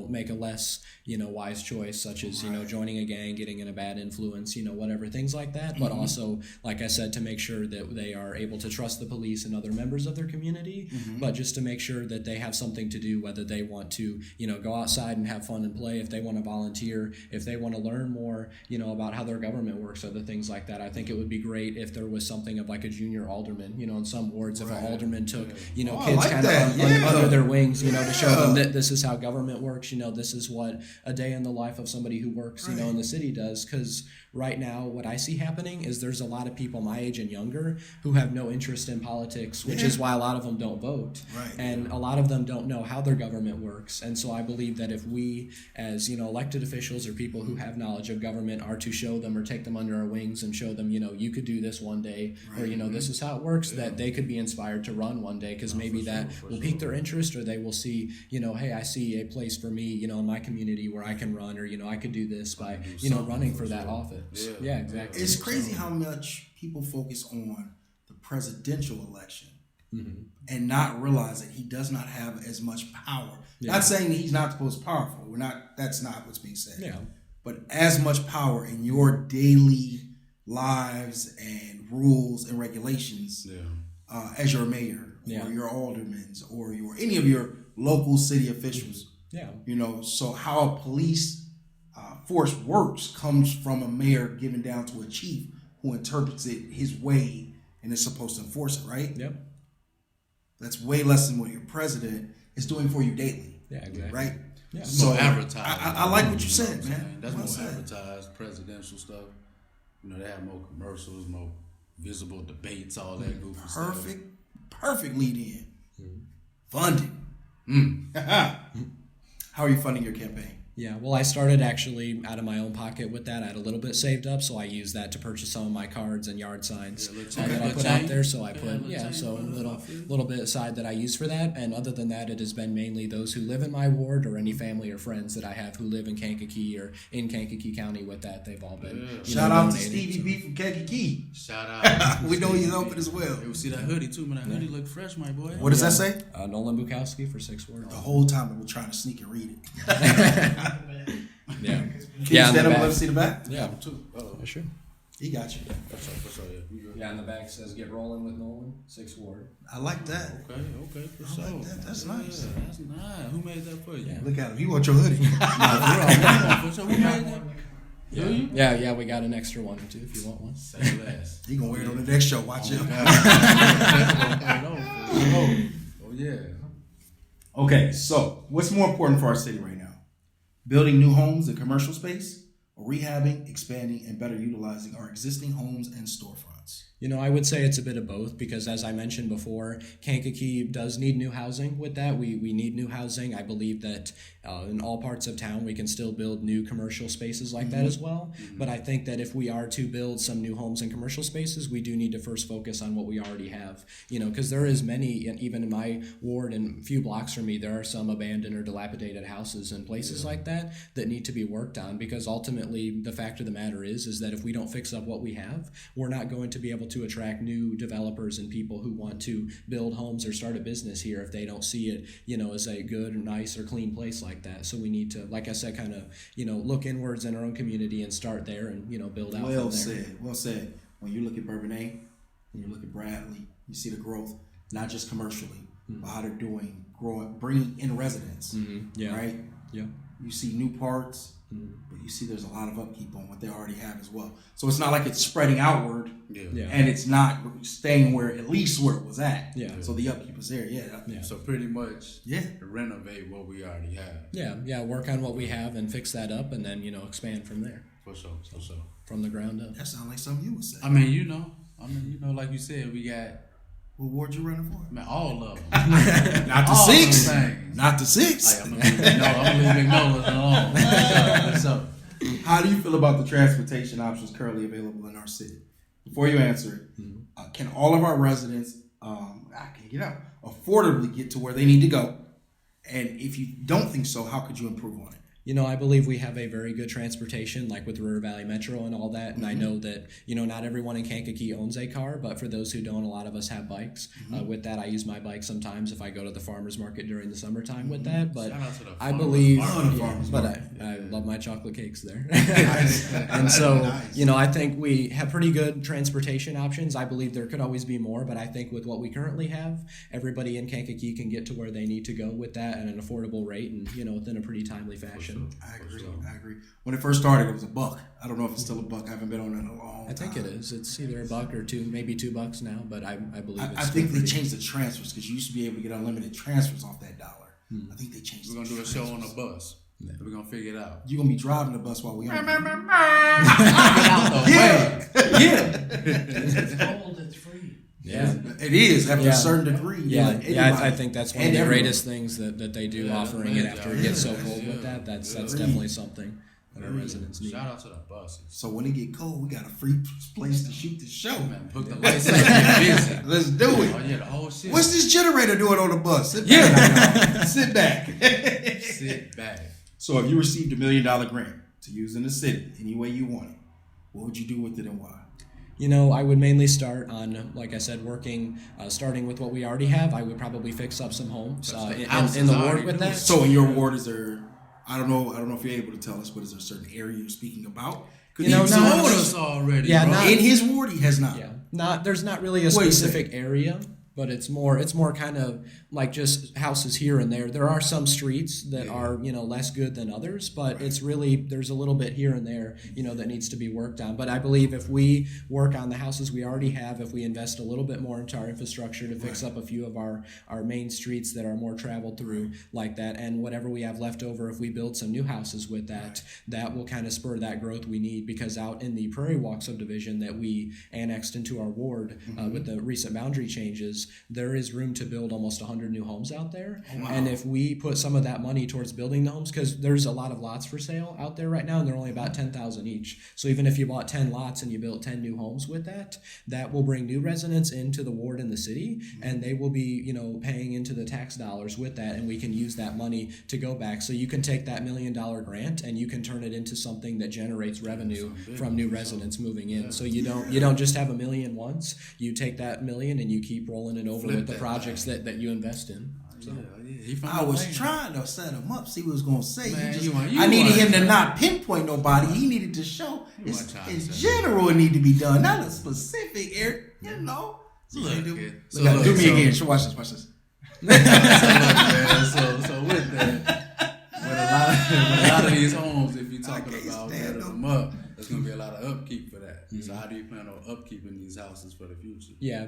make a less, wise choice, such as, joining a gang, getting in a bad influence, whatever, things like that. But also, like I said, to make sure that they are able to trust the police and other members of their community, but just to make sure that they have something to do, whether they want to, go outside and have fun and play, if they want to volunteer, if they want to learn more, about how their government works, other things like that. I think it would be great if there was something of like a junior alderman, in some wards, if an alderman took, kids like kind of under their wings, to show them that this is how government works, this is what a day in the life of somebody who works, in the city does. Because right now, what I see happening is there's a lot of people my age and younger who have no interest in politics, which is why a lot of them don't vote. And a lot of them don't know how their government works. And so I believe that if we, as, elected officials or people who have knowledge of government, are to show them or take them under our wings and show them, you could do this one day, or, this is how it works, that they could be inspired to run one day, because maybe that will pique their interest, or they will see, hey, I see a place for me, in my community where I can run, or, I could do this by, running for that office. Yeah, exactly. It's crazy how much people focus on the presidential election and not realize that he does not have as much power. Not saying that he's not supposed to be powerful. That's not what's being said. Yeah. But as much power in your daily lives and rules and regulations as your mayor or your aldermen or any of your local city officials. Yeah. So how a police force works comes from a mayor given down to a chief who interprets it his way and is supposed to enforce it, right? Yep. That's way less than what your president is doing for you daily. Yeah, exactly. Right? Yeah. So more advertised. I like what you said, man. That's more advertised, presidential stuff. They have more commercials, more visible debates, all that goofy stuff. Perfect lead in. Funding. How are you funding your campaign? Yeah, well, I started actually out of my own pocket with that. I had a little bit saved up, so I used that to purchase some of my cards and yard signs that I put out there. So I put, so a little bit aside that I use for that. And other than that, it has been mainly those who live in my ward or any family or friends that I have who live in Kankakee or in Kankakee County with that. They've all been Shout out to Stevie B from Kankakee. Shout out. We know he's open as well. Hey, we see that hoodie too, man. That hoodie look fresh, my boy. What does that say? Nolan Bukowski for 6th Ward. The whole time I've been trying to sneak and read it. Yeah. Can you stand up and let us see the back? Yeah, too. Sure. He got you. Yeah, and the back says "Get Rolling with Nolan, 6th Ward." I like that. Okay, for sure. Like that. That's nice. Yeah, that's nice. Who made that for you? Yeah. Look at him. He want your hoodie. Who made that? Yeah, we got an extra one too if you want one. Say less. He gonna wear it on the next show. Watch him. Oh yeah. Okay, so what's more important for our city right now? Building new homes and commercial space, or rehabbing, expanding, and better utilizing our existing homes and storefronts? I would say it's a bit of both because, as I mentioned before, Kankakee does need new housing with that. We need new housing. I believe that in all parts of town, we can still build new commercial spaces like that as well. But I think that if we are to build some new homes and commercial spaces, we do need to first focus on what we already have. Because there is many, and even in my ward and a few blocks from me, there are some abandoned or dilapidated houses and places like that need to be worked on, because ultimately the fact of the matter is that if we don't fix up what we have, we're not going to be able to attract new developers and people who want to build homes or start a business here if they don't see it, as a good, nice, or clean place like that. So we need to, like I said, kind of, look inwards in our own community and start there and, build out from there. Well said. When you look at Bourbon A, when you look at Bradley, you see the growth, not just commercially, but how they're bringing in residents, right? Yeah. You see new parts, but you see there's a lot of upkeep on what they already have as well. So it's not like it's spreading outward, and it's not staying at least where it was at. Yeah. So the upkeep is there. Yeah. So pretty much, renovate what we already have. Yeah. Work on what we have and fix that up, and then expand from there. For sure. From the ground up. That sounds like something you would say. Like you said, we got. What ward you running for? Man, all of them. Not the all 6. Not the 6. I'm gonna leave Nolan alone. So, how do you feel about the transportation options currently available in our city? Before you answer it, can all of our residents, affordably get to where they need to go? And if you don't think so, how could you improve on it? I believe we have a very good transportation, like with River Valley Metro and all that. And I know that, not everyone in Kankakee owns a car, but for those who don't, a lot of us have bikes. With that, I use my bike sometimes if I go to the farmer's market during the summertime with that. But I believe, I love my chocolate cakes there. And so, I think we have pretty good transportation options. I believe there could always be more, but I think with what we currently have, everybody in Kankakee can get to where they need to go with that at an affordable rate and, within a pretty timely fashion. I agree. When it first started, it was $1. I don't know if it's still $1. I haven't been on it in a long time. I think it is. It's either $1 or $2, maybe $2 now, but I believe it's I think they changed the transfers because you used to be able to get unlimited transfers off that $1. I think they changed. We're gonna do a show on the bus. Yeah. We're gonna figure it out. You're gonna be driving the bus while we on. Get out the way. It's cold. It's free. Yeah, it is after a certain degree. I think that's one of the greatest things that they do, offering it after it gets so cold with that. That's definitely something that our residents need. Shout out to the buses. So when it get cold, we got a free place to shoot the show. Man, put the lights on. Busy. Let's do it. Oh yeah, the whole shit. What's this generator doing on the bus? Sit back. Sit back. Sit back. So if you received $1 million grant to use in the city any way you want it, what would you do with it and why? I would mainly start on, like I said, starting with what we already have. I would probably fix up some homes in the ward with that. So in your ward, is there, I don't know if you're able to tell us, but is there a certain area you're speaking about? He told us already. Yeah, in his ward, he has not. Yeah, there's not really a specific area. But it's more kind of like just houses here and there. There are some streets that are, less good than others, but it's really, there's a little bit here and there, that needs to be worked on. But I believe if we work on the houses we already have, if we invest a little bit more into our infrastructure to fix up a few of our main streets that are more traveled through like that, and whatever we have left over, if we build some new houses with that, that will kind of spur that growth we need, because out in the Prairie Walk subdivision that we annexed into our ward with the recent boundary changes, there is room to build almost 100 new homes out there. Oh, wow. And if we put some of that money towards building the homes, because there's a lot of lots for sale out there right now, and they're only about $10,000 each. So even if you bought 10 lots and you built 10 new homes with that, that will bring new residents into the ward and the city, and they will be, paying into the tax dollars with that, and we can use that money to go back. So you can take that $1 million grant and you can turn it into something that generates revenue from new residents moving in. So you don't just have $1 million once. You take that $1 million and you keep rolling it over with the projects that you invest in. So. I was trying to set him up, see what he was going to say. I needed him to not pinpoint nobody. He needed to show in general it need to be done, not a specific area, So do me again. Watch this. So with that, with a lot of these homes, if you're talking about setting them up, there's gonna be a lot of upkeep for that. So how do you plan on upkeeping these houses for the future? Yeah,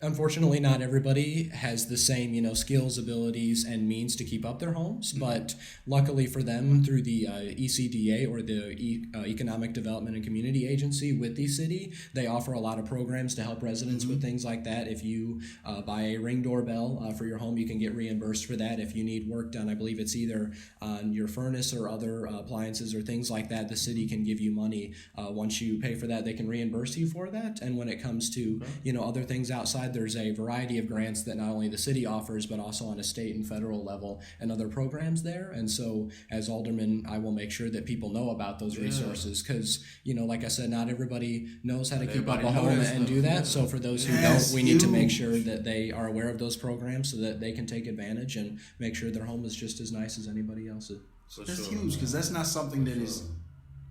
unfortunately, not everybody has the same, skills, abilities, and means to keep up their homes. But luckily for them, through the ECDA, or the Economic Development and Community Agency with the city, they offer a lot of programs to help residents with things like that. If you buy a Ring doorbell for your home, you can get reimbursed for that. If you need work done, I believe it's either on your furnace or other appliances or things like that, the city can give you money. Once you pay for that, they can reimburse you for that. And when it comes to, other things outside, there's a variety of grants that not only the city offers, but also on a state and federal level and other programs there. And so as alderman, I will make sure that people know about those resources because, like I said, not everybody knows how to keep up a home and do that. So for those who don't, we need to make sure that they are aware of those programs so that they can take advantage and make sure their home is just as nice as anybody else's. That's huge because that's not something that is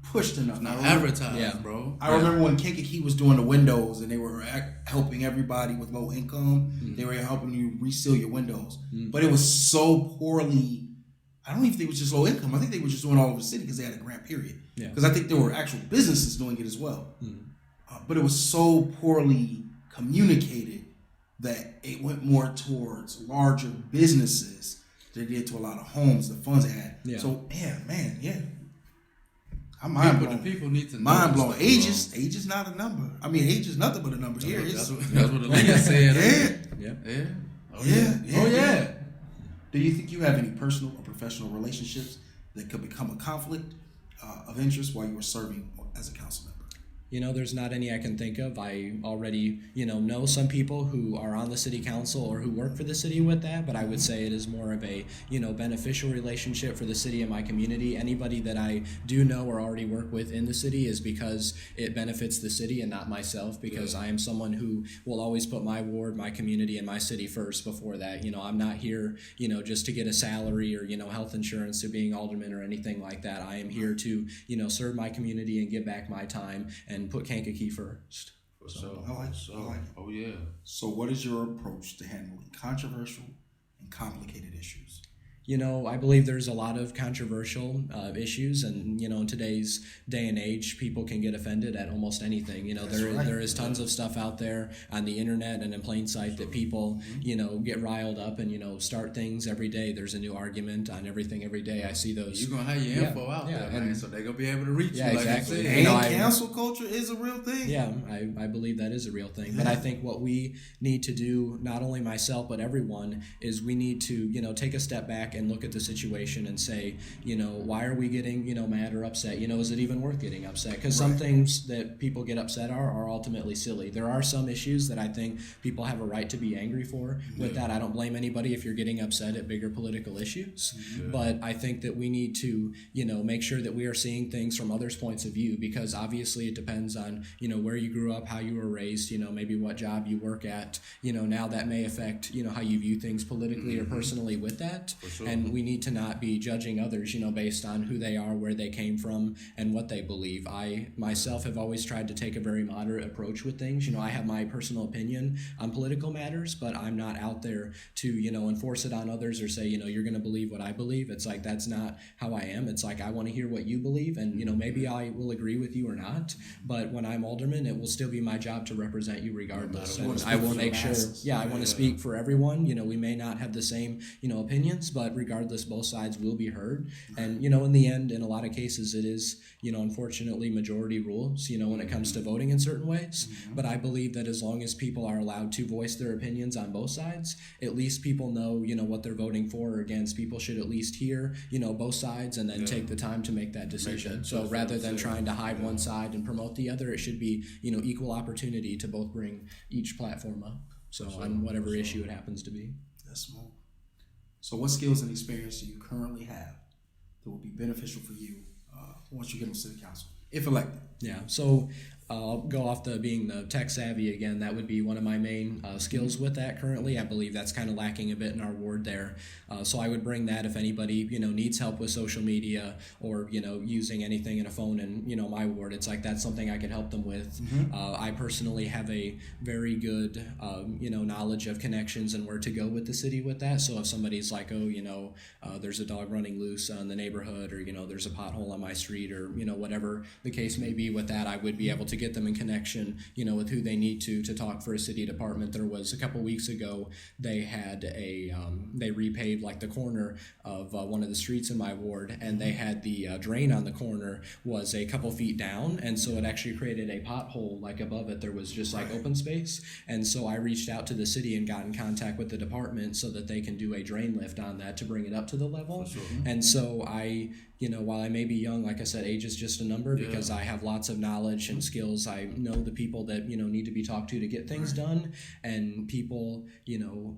pushed enough. Not advertised, bro. I remember when Kankakee was doing the windows and they were helping everybody with low income. They were helping you reseal your windows. But it was so poorly. I don't even think it was just low income. I think they were just doing it all over the city because they had a grant period. Because I think there were actual businesses doing it as well. But it was so poorly communicated that it went more towards larger businesses than it did to a lot of homes, the funds they had. So, man. I'm mind blown. People need to know. Mind blown. Age is not a number. I mean, age is nothing but a number. Here, that's what the leader said. Yeah. Do you think you have any personal or professional relationships that could become a conflict of interest while you were serving as a council member? There's not any I can think of. I already, know some people who are on the city council or who work for the city with that, but I would say it is more of a, beneficial relationship for the city and my community. Anybody that I do know or already work with in the city is because it benefits the city and not myself, because I am someone who will always put my ward, my community, and my city first before that. I'm not here, just to get a salary or, health insurance or being alderman or anything like that. I am here to, serve my community and give back my time and put Kankakee first. I like it. Oh, yeah. So what is your approach to handling controversial and complicated issues? I believe there's a lot of controversial issues, and in today's day and age, people can get offended at almost anything. There is tons of stuff out there on the internet and in plain sight that people get riled up and start things every day. There's a new argument on everything every day. I see those. You're gonna have your info out there, man, so they're gonna be able to reach you. Exactly. And cancel culture is a real thing. Yeah, I believe that is a real thing. But I think what we need to do, not only myself but everyone, is we need to take a step back and look at the situation and say, why are we getting, mad or upset? Is it even worth getting upset? Because some things that people get upset are ultimately silly. There are some issues that I think people have a right to be angry for. With that, I don't blame anybody if you're getting upset at bigger political issues. But I think that we need to, make sure that we are seeing things from others' points of view, because obviously it depends on, where you grew up, how you were raised, maybe what job you work at. Now that may affect, how you view things politically or personally with that. And we need to not be judging others, based on who they are, where they came from, and what they believe. I myself have always tried to take a very moderate approach with things. I have my personal opinion on political matters, but I'm not out there to, enforce it on others or say, you're going to believe what I believe. It's like, that's not how I am. It's like, I want to hear what you believe, and, maybe I will agree with you or not, but when I'm alderman, it will still be my job to represent you regardless. And I will make sure, I want to speak for everyone. We may not have the same, opinions, but regardless, both sides will be heard. And, in the end, in a lot of cases, it is, unfortunately, majority rules, when it comes to voting in certain ways. But I believe that as long as people are allowed to voice their opinions on both sides, at least people know, what they're voting for or against. People should at least hear, both sides and then take the time to make that decision. So rather than trying to hide one side and promote the other, it should be, equal opportunity to both bring each platform up. So on whatever issue it happens to be. That's smart. So what skills and experience do you currently have that will be beneficial for you once you get on city council, if elected? Yeah, so I'll go off being the tech savvy again. That would be one of my main skills with that currently. I believe that's kind of lacking a bit in our ward there. So I would bring that if anybody, needs help with social media or, using anything in a phone in, my ward. It's like that's something I could help them with. I personally have a very good, knowledge of connections and where to go with the city with that. So if somebody's like, there's a dog running loose in the neighborhood or, there's a pothole on my street or, whatever the case may be with that, I would be able to get them in connection, with who they need to talk for a city department. There was a couple weeks ago, they had they repaved like the corner of one of the streets in my ward, and they had the drain on the corner was a couple feet down, and so it actually created a pothole like above it. There was just like open space, and so I reached out to the city and got in contact with the department so that they can do a drain lift on that to bring it up to the level. Sure. And so I, while I may be young, like I said, age is just a number because I have lots of knowledge and skills. I know the people that, need to be talked to get things done. And people,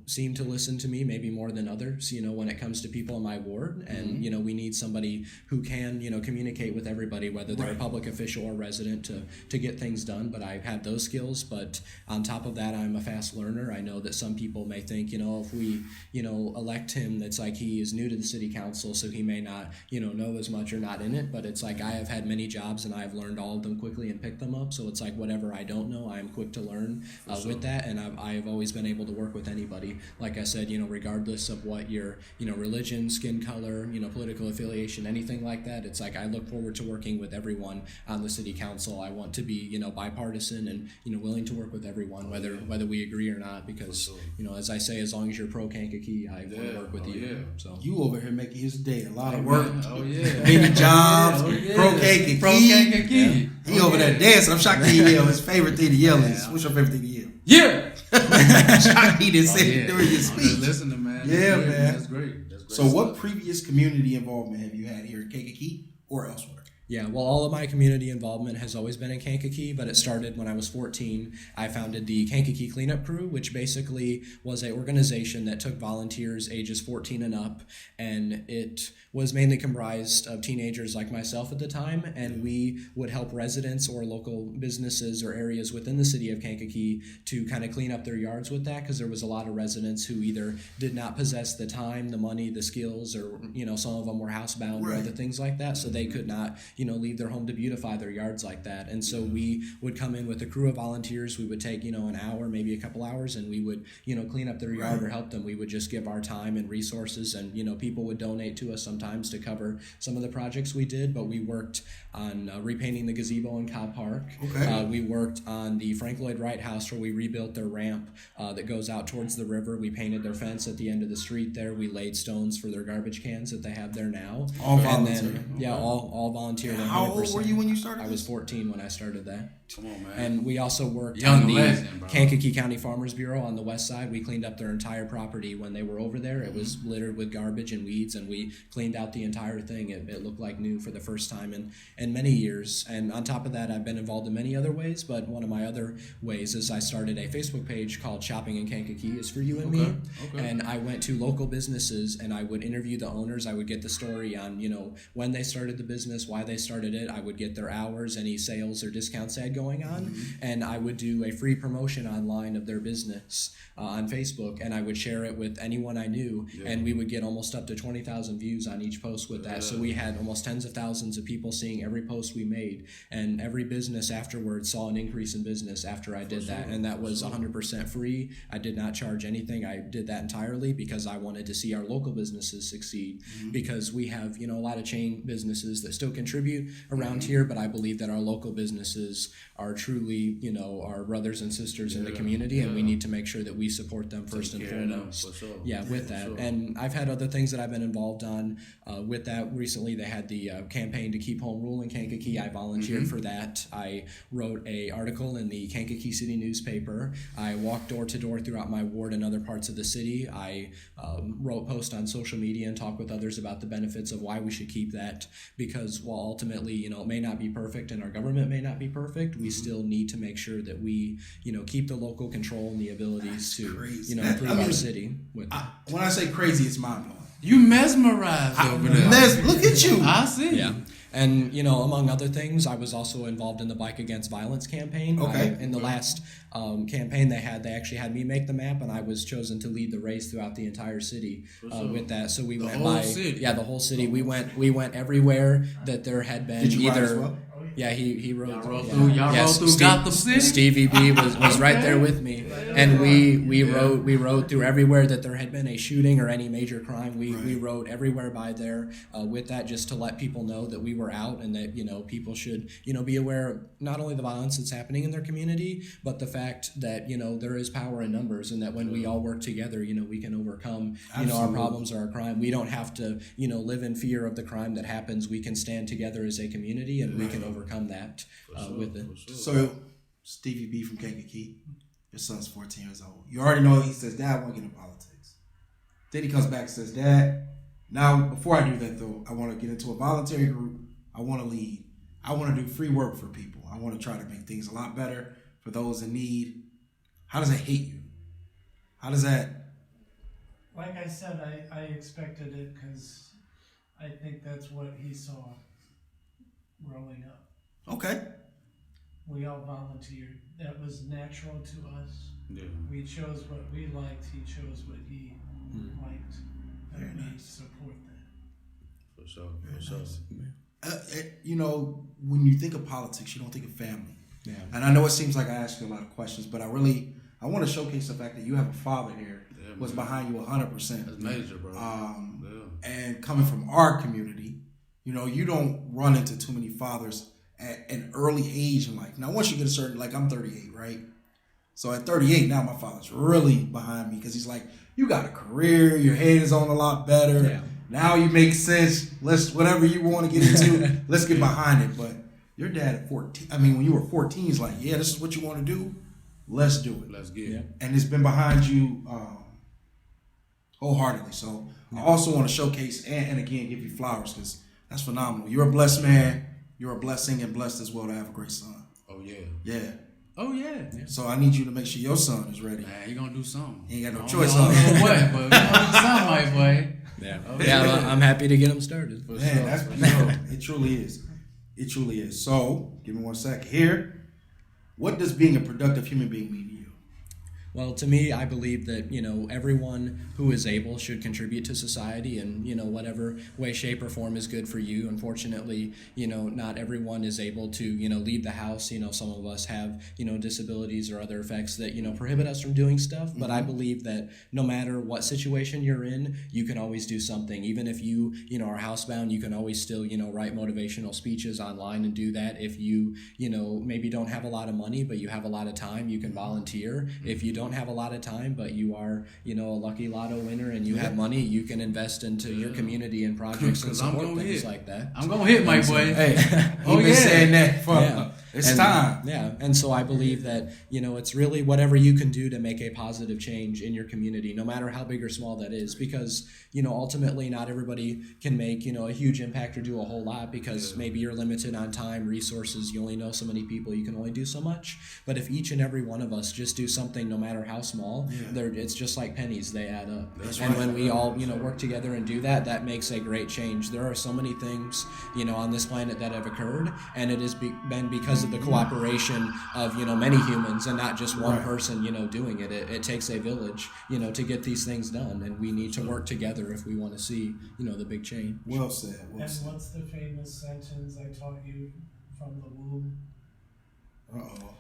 seem to listen to me maybe more than others, when it comes to people in my ward. And, we need somebody who can, communicate with everybody, whether they're a public official or resident to get things done. But I've had those skills. But on top of that, I'm a fast learner. I know that some people may think, if we, elect him, that's like he is new to the city council, so he may not, know as much or not in it. But it's like I have had many jobs and I've learned all of them quickly and picked them up. So it's like whatever I don't know, I'm quick to learn with that. And I've always been able to work with anybody. Like I said, regardless of what your, religion, skin color, political affiliation, anything like that. It's like I look forward to working with everyone on the city council. I want to be, bipartisan and, willing to work with everyone, whether we agree or not. Because, as I say, as long as you're pro Kankakee, I want to work with you. Yeah. So you over here making his day. A lot of work. Oh yeah. Many jobs. Pro Kankakee. Pro Kankakee. He over there dancing. I'm shocked he yell. His favorite thing to yell is, what's your favorite thing to yell? Yeah. I'm shocked he didn't say it during his I'm just speech. listening, man. Yeah, man. That's great. That's great. So what previous community involvement have you had here in Kankakee or elsewhere? Yeah, well, all of my community involvement has always been in Kankakee, but it started when I was 14. I founded the Kankakee Cleanup Crew, which basically was an organization that took volunteers ages 14 and up, and it was mainly comprised of teenagers like myself at the time, and we would help residents or local businesses or areas within the city of Kankakee to kind of clean up their yards with that, because there was a lot of residents who either did not possess the time, the money, the skills, or, some of them were housebound or other things like that, so they could not, leave their home to beautify their yards like that. And so we would come in with a crew of volunteers. We would take, an hour, maybe a couple hours, and we would, clean up their yard or help them. We would just give our time and resources, and, people would donate to us sometimes to cover some of the projects we did. But we worked on repainting the gazebo in Cobb Park. Okay. We worked on the Frank Lloyd Wright House, where we rebuilt their ramp that goes out towards the river. We painted their fence at the end of the street there. We laid stones for their garbage cans that they have there now. All volunteer. And then, all volunteer. How old were you when you started? I was 14 when I started that. Come on, man. And we also worked Young on the legend, Kankakee County Farmers Bureau on the west side. We cleaned up their entire property when they were over there. It was littered with garbage and weeds, and we cleaned out the entire thing. It looked like new for the first time in many years. And on top of that, I've been involved in many other ways, but one of my other ways is I started a Facebook page called Shopping in Kankakee is for You and Me. Okay. And I went to local businesses and I would interview the owners. I would get the story on, when they started the business, why they started it. I would get their hours, any sales or discounts they had going on, and I would do a free promotion online of their business on Facebook, and I would share it with anyone I knew, and we would get almost up to 20,000 views on each post with that. So we had almost tens of thousands of people seeing every post we made, and every business afterwards saw an increase in business after I did that, and that was 100% free. I did not charge anything. I did that entirely because I wanted to see our local businesses succeed, because we have, a lot of chain businesses that still contribute around here, but I believe that our local businesses are truly, our brothers and sisters in the community, and we need to make sure that we support them first and foremost. With that. Sure. And I've had other things that I've been involved on with that. Recently, they had the campaign to keep home rule in Kankakee. I volunteered for that. I wrote a article in the Kankakee City newspaper. I walked door to door throughout my ward and other parts of the city. I wrote posts on social media and talked with others about the benefits of why we should keep that, because while ultimately, it may not be perfect and our government may not be perfect, we still need to make sure that we, keep the local control and the abilities to, improve our city. When I say crazy, it's mind blowing. You mesmerized over there. Look at you. I see. Yeah. And, you know, among other things, I was also involved in the Bike Against Violence campaign. Okay. In the last campaign they actually had me make the map, and I was chosen to lead the race throughout the entire city with that. So we went by... City. Yeah, the whole city. We went everywhere that there had been Did you ride either... as well? Yeah, he rode Y'all through. rode Yeah. through, y'all Yes, rode through Gotham City? Stevie B was right there with me, and we rode through everywhere that there had been a shooting or any major crime. We rode everywhere by there with that, just to let people know that we were out and that, you know, people should, you know, be aware of not only the violence that's happening in their community, but the fact that, you know, there is power in numbers, and that when we all work together, you know, we can overcome, you know, our problems or our crime. We don't have to, you know, live in fear of the crime that happens. We can stand together as a community, and we can overcome that with it. So, Stevie B from Kankakee, your son's 14 years old. You already know he says, Dad, I want to get into politics. Then he comes back and says, Dad, now before I do that though, I want to get into a voluntary group. I want to lead. I want to do free work for people. I want to try to make things a lot better for those in need. How does that hit you? How does that? Like I said, I expected it because I think that's what he saw growing up. Okay. We all volunteered. That was natural to us. Yeah. We chose what we liked. He chose what he liked. Very And we nice. support that. For sure. You know, when you think of politics, you don't think of family. Yeah. And I know it seems like I ask you a lot of questions, but I want to showcase the fact that you have a father here who's behind you 100%. That's major, bro. And coming from our community, you know, you don't run into too many fathers at an early age in life. Now, once you get a certain, like I'm 38, right? So at 38, now my father's really behind me because he's like, you got a career, your head is on a lot better. Yeah. Now you make sense. Whatever you want to get into, let's get behind it. But your dad at 14, I mean, when you were 14, he's like, yeah, this is what you want to do. Let's do it. Let's get it. And it's been behind you wholeheartedly. So I also want to showcase and again give you flowers because that's phenomenal. You're a blessed man. You're a blessing and blessed as well to have a great son. Oh, yeah. Yeah. Oh, yeah. So I need you to make sure your son is ready. Man, he gonna do something. He ain't got no I choice. don't know what, but he gonna do something, my boy. Yeah. Okay. Yeah, well, I'm happy to get him started. For Man, sure. that's for sure. It truly is. It truly is. So, give me 1 sec here. What does being a productive human being mean to you? Well, to me, I believe that, you know, everyone who is able should contribute to society in, you know, whatever way, shape, or form is good for you. Unfortunately, you know, not everyone is able to, you know, leave the house. You know, some of us have, you know, disabilities or other effects that, you know, prohibit us from doing stuff. But I believe that no matter what situation you're in, you can always do something. Even if you know, are housebound, you can always still, you know, write motivational speeches online and do that. If you know, maybe don't have a lot of money, but you have a lot of time, you can volunteer. If you don't have a lot of time, but you are, you know, a lucky lotto winner and you have money, you can invest into your community and projects and support things like that. I'm gonna hit, my boy. Hey, he's been saying that for it's time. Yeah, and so I believe that, you know, it's really whatever you can do to make a positive change in your community, no matter how big or small that is, because, you know, ultimately not everybody can make, you know, a huge impact or do a whole lot because maybe you're limited on time, resources, you only know so many people, you can only do so much. But if each and every one of us just do something, no matter how small, it's just like pennies, they add up. And when we all, you know, work together and do that, that makes a great change. There are so many things, you know, on this planet that have occurred, and it has been because of the cooperation of, you know, many humans and not just one person, you know, doing it. It takes a village, you know, to get these things done, and we need to work together if we want to see, you know, the big change. Well said. Well And said. what's the famous sentence I taught you from the womb? Uh-oh.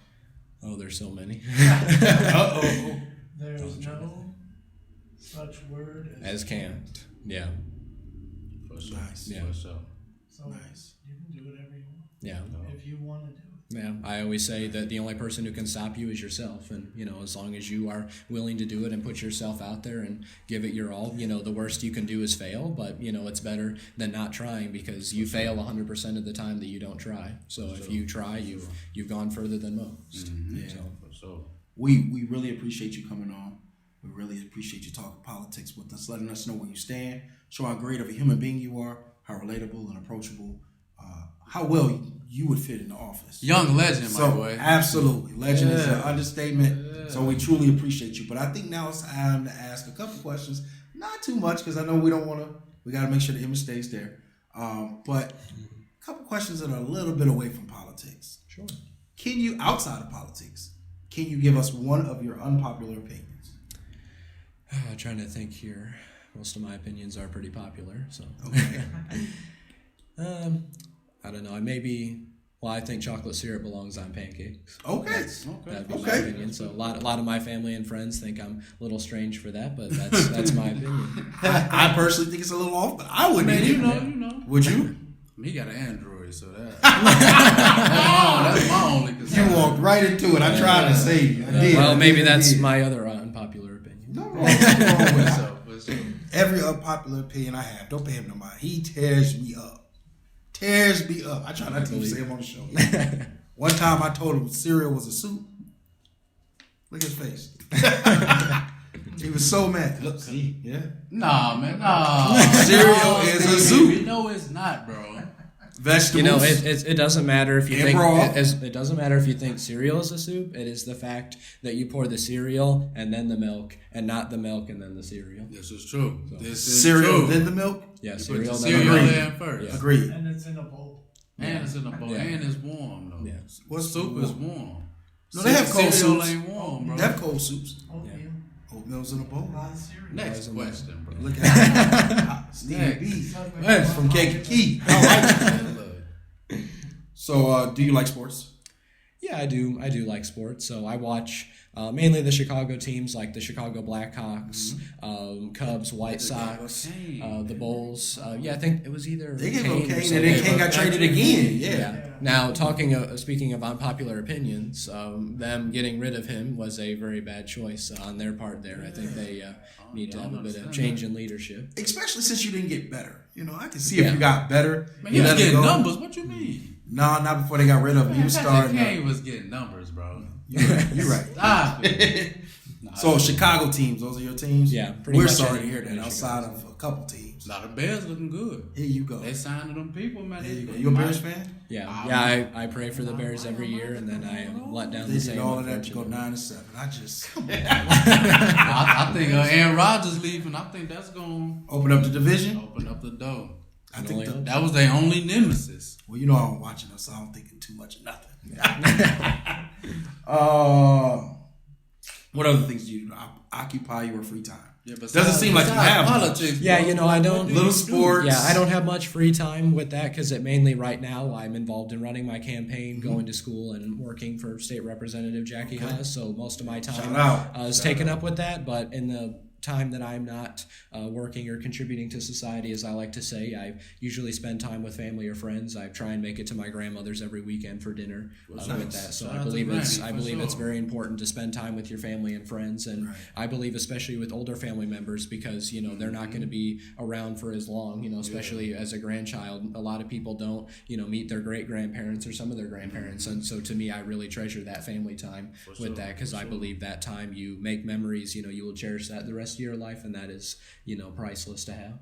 Oh, there's so many. Uh-oh. There's no such word As can't. Yeah. For sure. Nice. Yeah. For sure. So Nice. you can do whatever you want Yeah. if you want to do it. Yeah, I always say that the only person who can stop you is yourself, and, you know, as long as you are willing to do it and put yourself out there and give it your all, you know, the worst you can do is fail, but, you know, it's better than not trying because you fail 100% of the time that you don't try. So if you try, you've gone further than most. Yeah. So, For sure. We really appreciate you coming on. We really appreciate you talking politics with us, letting us know where you stand, showing how great of a human being you are, how relatable and approachable, how well you would fit in the office. Young legend, my So, boy. absolutely. Legend is an understatement. So we truly appreciate you. But I think now it's time to ask a couple questions, Not too much because I know we don't want to. We got to make sure the image stays there. But a couple questions that are a little bit away from politics. Sure. Can you, outside of politics, can you give us one of your unpopular opinions? Trying to think here. Most of my opinions are pretty popular, so. Okay. I don't know. I think chocolate syrup belongs on pancakes. Okay. That'd be my opinion. So a lot of my family and friends think I'm a little strange for that, but that's my opinion. I personally think it's a little off, but I wouldn't. Man, eat you it. know. Would you? He got an Android, so that's my only concern. You walked right into it. I tried to save you. I did. Well, maybe I that's did. my other unpopular opinion. No wrong with So, every unpopular opinion I have. Don't pay him no mind. He tears me up. Tears me up. I try not to even say him on the show. One time I told him cereal was a soup. Look at his face. He was so mad. Look, see, yeah. Nah, man, nah. Cereal is a soup. No, it's not, bro. Vegetables. It doesn't matter if you And think broth. it doesn't matter if you think cereal is a soup. It is the fact that you pour the cereal and then the milk, and not the milk and then the cereal. This is true. This is Cereal, true. then the milk. Yeah, You put cereal. the Then cereal the milk. in first. Yeah. Agreed. And it's in a bowl. And it's in a bowl. Yeah. And it's warm, though. Yeah. What's Soup warm? is warm. No, they have cold cereal soups. ain't warm, bro. They have cold soups. Oatmeal. Oatmeal's in a bowl. A lot of cereal. Next question, bro. Look at Stevie Next. B. Next. From Kankakee. I like it. Man, look. So, do you like sports? Yeah, I do. I do like sports. So I watch mainly the Chicago teams, like the Chicago Blackhawks, Cubs, White Sox, Kane. the Bulls. Yeah, I think it was either They gave him Kane or Kane, and something. then Kane got traded again. Yeah. Now, speaking of unpopular opinions, them getting rid of him was a very bad choice on their part. There, I think they need to have a bit of change in leadership. Especially since you didn't get better. You know, I can see if you got better. Man, he was getting numbers. What you mean? No, not before they got rid of him. He was starting. Kane was getting numbers, bro. You're right. Stop it. Nah, So Chicago teams, those are your teams. Yeah, pretty We're much sorry to any- hear that. any Outside Chicago of a couple teams, nah, the Bears looking good. here you go. They signed them people, man. There you go. You a Bears fan? Yeah. I pray for the Bears every year, and then I am let down They the did same. all of that to go unfortunately. 9-7. I just I think Aaron Rodgers leaving. I think that's going open up the division. to open up the door. I think the, That was their only nemesis. well, you know I'm watching them, so I don't think too much of nothing. What other things do you occupy your free time? Yeah, but Doesn't seem like you have much. politics. Yeah, bro. you know, I don't. Little sports. Yeah, I don't have much free time with that because it mainly right now I'm involved in running my campaign, going to school, and working for State Representative Jackie Haas. So most of my time Shout out. is taken up with that. But in the time that I'm not working or contributing to society, as I like to say, I usually spend time with family or friends. I try and make it to my grandmother's every weekend for dinner with that. So Shout I out to believe Granny, it's for very important to spend time with your family and friends, and Right. I believe especially with older family members because you know they're not going to be around for as long. You know, especially as a grandchild, a lot of people don't meet their great grandparents or some of their grandparents, and so to me, I really treasure that family time with that because I believe that time you make memories. You know, you will cherish that the rest of your life, and that is priceless to have.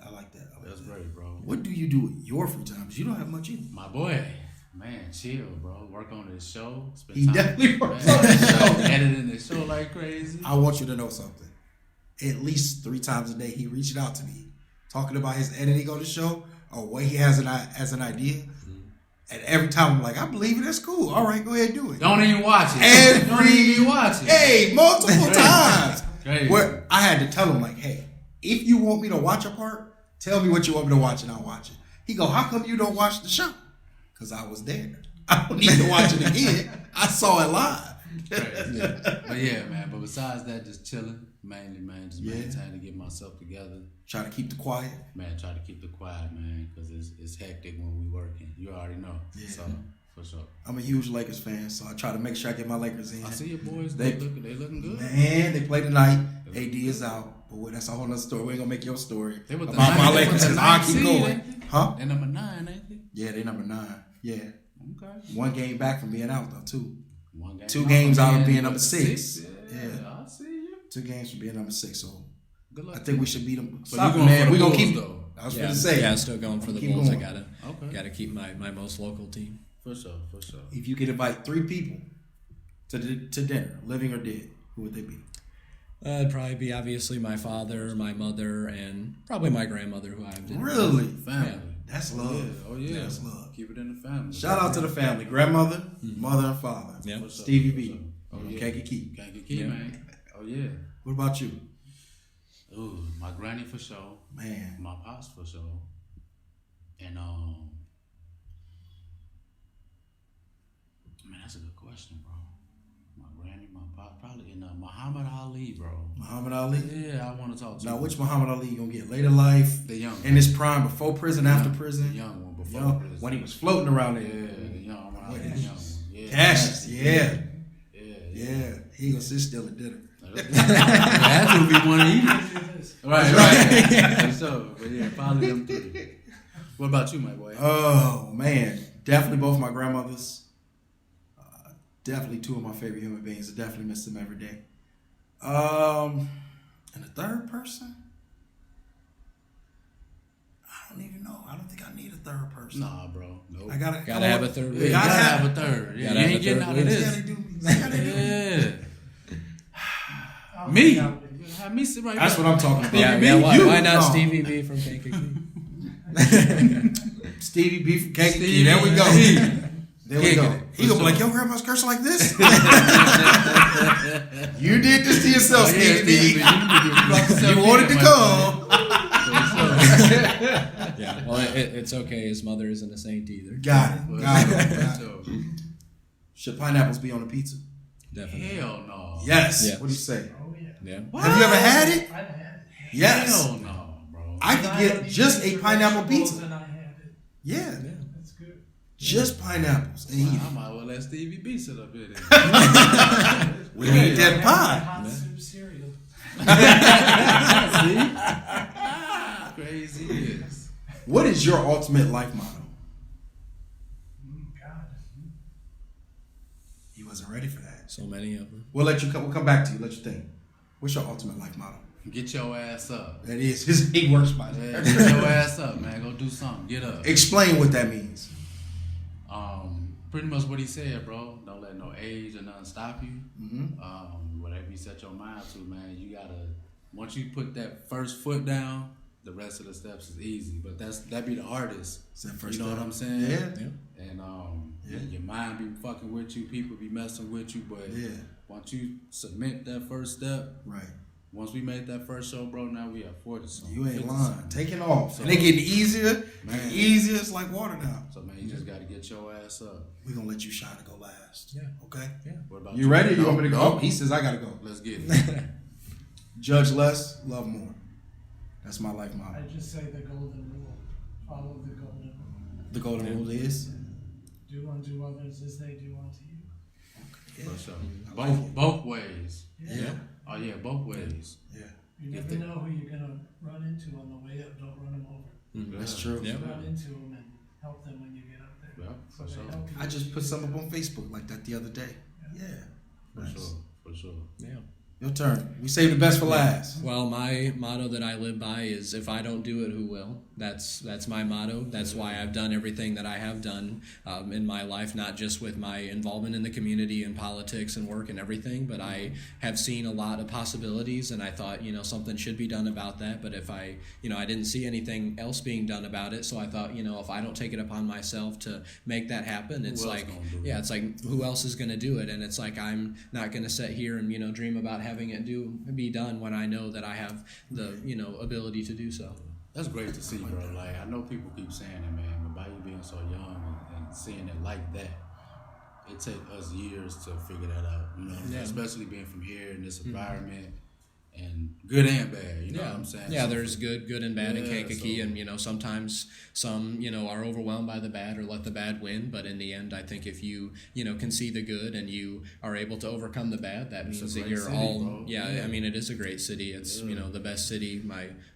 I like that. I like That's that. great, bro. What do you do with your free time? 'Cause you don't have much either. My boy, man, chill, bro. Work on this show. Spend He time, definitely works man, on the show. editing this show like crazy. I want you to know something. At least 3 times a day, he reached out to me, talking about his editing on the show or what he has as an idea. And every time I'm like, I believe it. That's cool. All right, go ahead and do it. Don't even watch it. Don't even watch it. Hey, multiple times. Crazy. Where I had to tell him like, hey, if you want me to watch a part, tell me what you want me to watch and I'll watch it. He go, how come you don't watch the show? Because I was there. I don't need to watch it again. I saw it live. Crazy. But yeah, man. But besides that, just chilling. Mainly, man. Just maintaining to get myself together. Try to keep the quiet. Man, try to keep it quiet, man. Because it's hectic when we working. You already know. Yeah. So, for sure. I'm a huge Lakers fan, so I try to make sure I get my Lakers in. I see your boys. They- They looking good. Man, they play tonight. AD is out. But that's a whole other story. We ain't gonna make your story They were the about my ninth- they Lakers were because the I ninth keep seed, going. ain't they? Huh? They're number 9, ain't they? Yeah, they number 9. Yeah. Okay. 1 game back from being out though, too. 1 game 2 games out of being number number 6. Yeah, Yeah. I see you. 2 games from being number 6. So Good luck. I think we should beat them. So you going man. for We the gonna Bulls, keep. though? I was Yeah, gonna say. yeah, still going for the Keep Bulls. going. I Okay. gotta keep my most local team. For sure. For sure. If you could invite 3 people to dinner, living or dead, who would they be? It'd probably be obviously my father, my mother, and probably my grandmother, who I've been. Really? Family. Yeah. That's love. Oh yeah. That's love. Keep it in the family. Shout out to the family. Grandmother, mother, and father. Yeah. What's up? Stevie B. Oh, From yeah. Kankakee. Kankakee, man. Oh yeah. What about you? Ooh, my granny for sure. Man. My pops for sure. And man, that's a good question, bro. My granny, my pop, probably in Muhammad Ali, bro. Muhammad Ali? Yeah, I want to talk to Now, you. which Muhammad Ali you gonna get? Later life? The young In his prime, before prison, after prison? The young one before Young, prison. when he was floating around there. Yeah, the young one. The young one. Yeah. Cassius, yeah. Yeah. He gonna sit still at dinner. That would be one of you. Right. For sure. But yeah, probably them three. What about you, my boy? Oh, man. Definitely both my grandmothers. Definitely two of my favorite human beings. I definitely miss them every day. And the third person? I don't even know. I don't think I need a third person. Nah, bro. Nope. I gotta Have a third. Yeah, wheel. you gotta have a third. Yeah, Gotta you have ain't a getting third out of wheel. See how this. they do me. See how they do me. Yeah. I'll Me? be out with you. Have me sit right That's there. what I'm talking about. Yeah, why, You? why not No. Stevie B from Kankakee? Stevie B from Kankakee. Stevie There we go. B. There we go. Kicking it. He gonna be like, your grandma's cursing like this? You did this to yourself, Stevie B. You wanted to come. Yeah, well, it's okay. His mother isn't a saint either. Got it. Got it. Should pineapples be on a pizza? Definitely. Hell no. Yes. Yeah. What do you say? Oh, yeah. Yeah. Have you ever had it? I've had it. Yes. Hell no, bro. I could get just a pineapple pizza. And I had it. Yeah. That's good. Just pineapples. And I might well let Stevie B sit up here then. we eat that pie. Hot soup cereal. Crazy is. What is your ultimate life motto? God. He wasn't ready for that. So many of them. We'll come back to you. Let you think. What's your ultimate life motto? Get your ass up. That is he works by that. Yeah, get your ass up, man. Go do something. Get up. Explain what that means. Pretty much what he said, bro. Don't let no age or nothing stop you. Mm-hmm. Whatever you set your mind to, man, you gotta. Once you put that first foot down, the rest of the steps is easy. But that be the hardest. It's that first You know step. what I'm saying? Yeah. And Yeah. your mind be fucking with you, people be messing with you, but Yeah. once you submit that first step, Right. once we made that first show, bro, now we have 40 something. You ain't 50 lying. something. Taking off. So- And they getting easier Man. and easier. It's like water now. So man, you just gotta get your ass up. We're gonna let you shine and go last. Yeah. Okay? What about You ready? You No, want me to go? no. Oh, he says I gotta go. Let's get it. Judge less, love more. That's my life motto. I just say the golden rule. Follow the golden rule. The golden rule is Do unto others as they do unto you. For sure. I like it. Both ways. Yeah. Oh yeah, both ways. Yeah. You Get never the- know who you're gonna run into on the way up. Don't run them over. That's true. Yeah. Run into them and help them when you get up there. Yeah, So for they sure. help you. I just put something up on Facebook like that the other day. Yeah. For Nice. sure. For sure. Yeah. Your turn. We save the best for last. Well, my motto that I live by is if I don't do it, who will? That's my motto. That's why I've done everything that I have done in my life, not just with my involvement in the community and politics and work and everything, but I have seen a lot of possibilities, and I thought, something should be done about that. But if I didn't see anything else being done about it, so I thought, if I don't take it upon myself to make that happen, it's Who else like, gonna do it? yeah, it's like, who else is going to do it? And it's like, I'm not going to sit here and, dream about having it be done when I know that I have the, ability to do so. That's great to see, bro. Like I know people keep saying it, man, but by you being so young and seeing it like that, it take us years to figure that out. Yeah. Especially being from here in this environment. And good and bad, you know what I'm saying? Yeah, So there's good and bad in Yeah, Kankakee, so- and sometimes some are overwhelmed by the bad or let the bad win. But in the end, I think if you can see the good and you are able to overcome the bad, that It's a means that great you're city, all bro. yeah. I mean, it is a great city. It's the best city,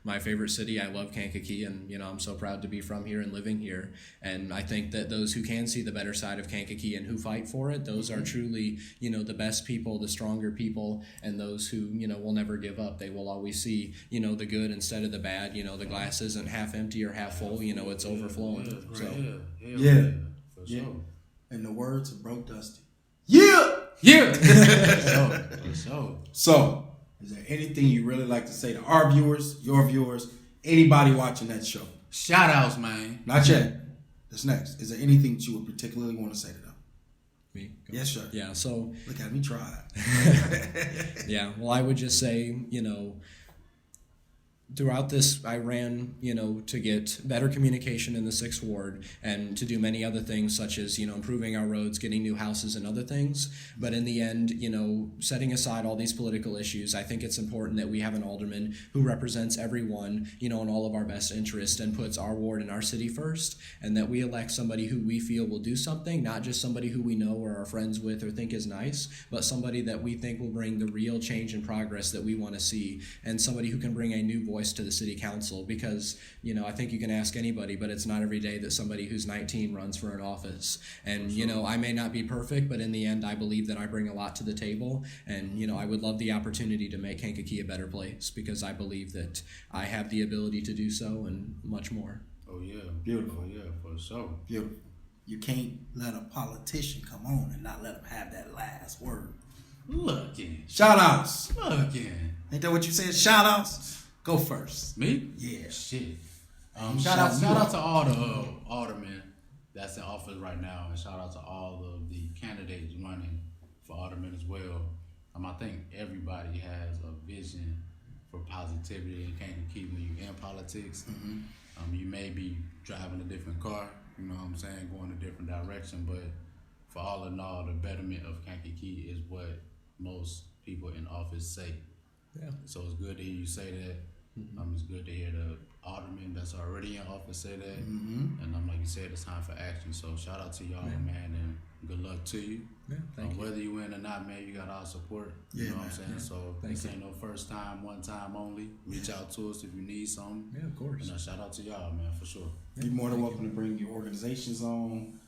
my favorite city. I love Kankakee, and I'm so proud to be from here and living here. And I think that those who can see the better side of Kankakee and who fight for it, those are truly the best people, the stronger people, and those who will never give up. They will always see the good instead of the bad. The glass isn't half empty or half full. It's overflowing. Yeah. For Yeah. sure. In the words of Broke Dusty. Yeah. Yeah. For sure. So, Is there anything you really like to say to our viewers, your viewers, anybody watching that show? Shout outs, man. Not yet. That's next. Is there anything that you would particularly want to say to them? Me? Go. Yes, sir. Yeah, so Look at me try. yeah, well, I would just say, throughout this, I ran, to get better communication in the 6th Ward and to do many other things such as, improving our roads, getting new houses and other things. But in the end, setting aside all these political issues, I think it's important that we have an alderman who represents everyone, in all of our best interest and puts our ward and our city first, and that we elect somebody who we feel will do something, not just somebody who we know or are friends with or think is nice, but somebody that we think will bring the real change and progress that we want to see, and somebody who can bring a new voice to the city council, because I think you can ask anybody, but it's not every day that somebody who's 19 runs for an office. And I may not be perfect, but in the end I believe that I bring a lot to the table, and I would love the opportunity to make Kankakee a better place, because I believe that I have the ability to do so and much more. Oh yeah, Beautiful. Oh yeah, for sure. Beautiful. You can't let a politician come on and not let him have that last word. Looking. Shout outs. Looking. Ain't that what you said? Shout outs. Go first. Me? Yeah. Shit. Shout Shout out to all the aldermen that's in office right now, and shout out to all of the candidates running for aldermen as well. I think everybody has a vision for positivity in Kankakee when you're in politics. Mm-hmm. You may be driving a different car, you know what I'm saying, going a different direction, but for all in all, the betterment of Kankakee is what most people in office say. Yeah. So it's good to hear you say that. It's good to hear the aldermen that's already in office say that. Mm-hmm. And like you said, it's time for action. So shout out to y'all, man, and good luck to you. Yeah, thank you. Whether you win or not, man, you got our support. Yeah, You know what I'm man. saying? So Thank this you. ain't no first time, one time only. Reach out to us if you need something. Yeah, of course. And shout out to y'all, man, for sure. You're more than welcome to bring your organizations on,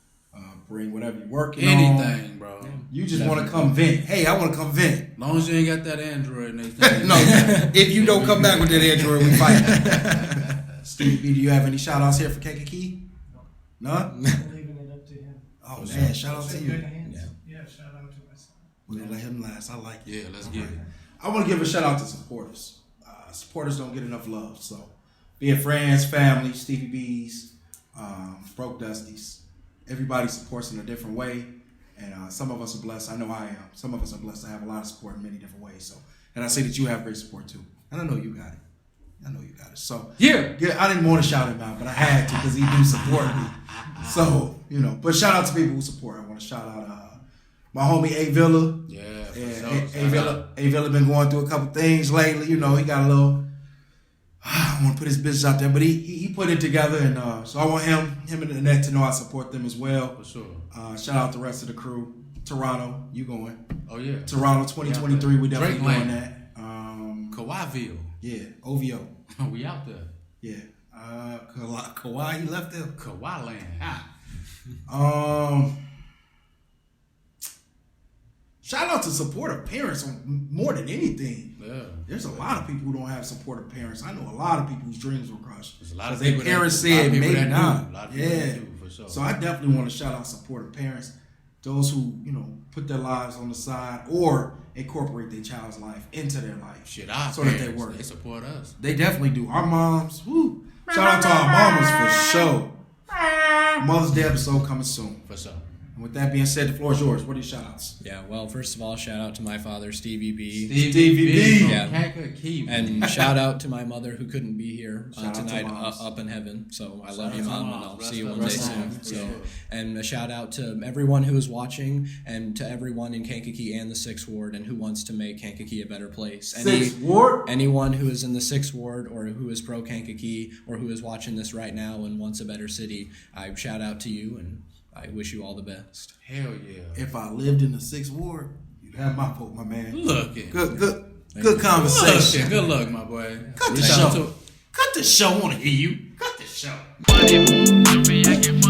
bring whatever you're working on. Anything, bro. You just want to come vent. Hey, I want to come vent. As long as you ain't got that Android and everything. No, if you don't come back with that Android, we fight. Stevie B, do you have any shout outs here for Kankakee? None? I'm leaving it up to him. Oh, man, shout out It's to in you. good hands. Yeah. Yeah, shout out to my son. We're going to let him last. I like it. Yeah, let's get it. I want to give a shout out to supporters. Supporters don't get enough love. So, be it friends, family, Stevie B's, Broke Dusties. Everybody supports in a different way. And some of us are blessed. I know I am. Some of us are blessed to have a lot of support in many different ways. So, and I say that you have great support too. And I know you got it. I know you got it. So, yeah, I didn't want to shout him out, but I had to because he do support me. So, but shout out to people who support. I want to shout out my homie A Villa. Yeah, for Yeah, sure. A Villa been going through a couple things lately. He got a little. I don't want to put his business out there, but he put it together, and so I want him and Annette to know I support them as well. For sure. Shout out the rest of the crew. Toronto, you going? Oh, yeah. Toronto 2023, we definitely Drake doing Lane. that. Kawhiville. Yeah, OVO. We out there. Yeah. Kawhi, he left there. Kawhi land. Shout out to supportive parents more than anything. Yeah. There's a lot of people who don't have supportive parents. I know a lot of people whose dreams were crushed. There's a lot of Their people parents that, a lot of said people maybe that not. do. A lot of people that do, for sure. So I definitely want to shout out supportive parents, those who put their lives on the side or incorporate their child's life into their life. Shit, our so that parents, they work. they support us. They definitely do. Our moms, woo. Shout out to our mamas for sure. Mother's Day episode coming soon. For sure. And with that being said, the floor is yours. What are your shout outs? Yeah, well, first of all, shout out to my father, Stevie B. Stevie B. From Yeah. Kankakee. And shout out to my mother who couldn't be here Shout out to tonight moms. up in heaven. So I Shout love out you, to Mom, moms. and I'll Rest see you up, one day rest soon. up. So, Yeah. and a shout out to everyone who is watching and to everyone in Kankakee and the 6th Ward and who wants to make Kankakee a better place. Sixth Ward. Anyone who is in the 6th Ward or who is pro Kankakee or who is watching this right now and wants a better city, I shout out to you and I wish you all the best. Hell yeah. If I lived in the 6th Ward, you'd have my vote, my man. Looking. Good you. conversation. Good luck, my boy. Cut the Reach out show. to- Cut the show. I want to hear you. Cut the show. Money, I can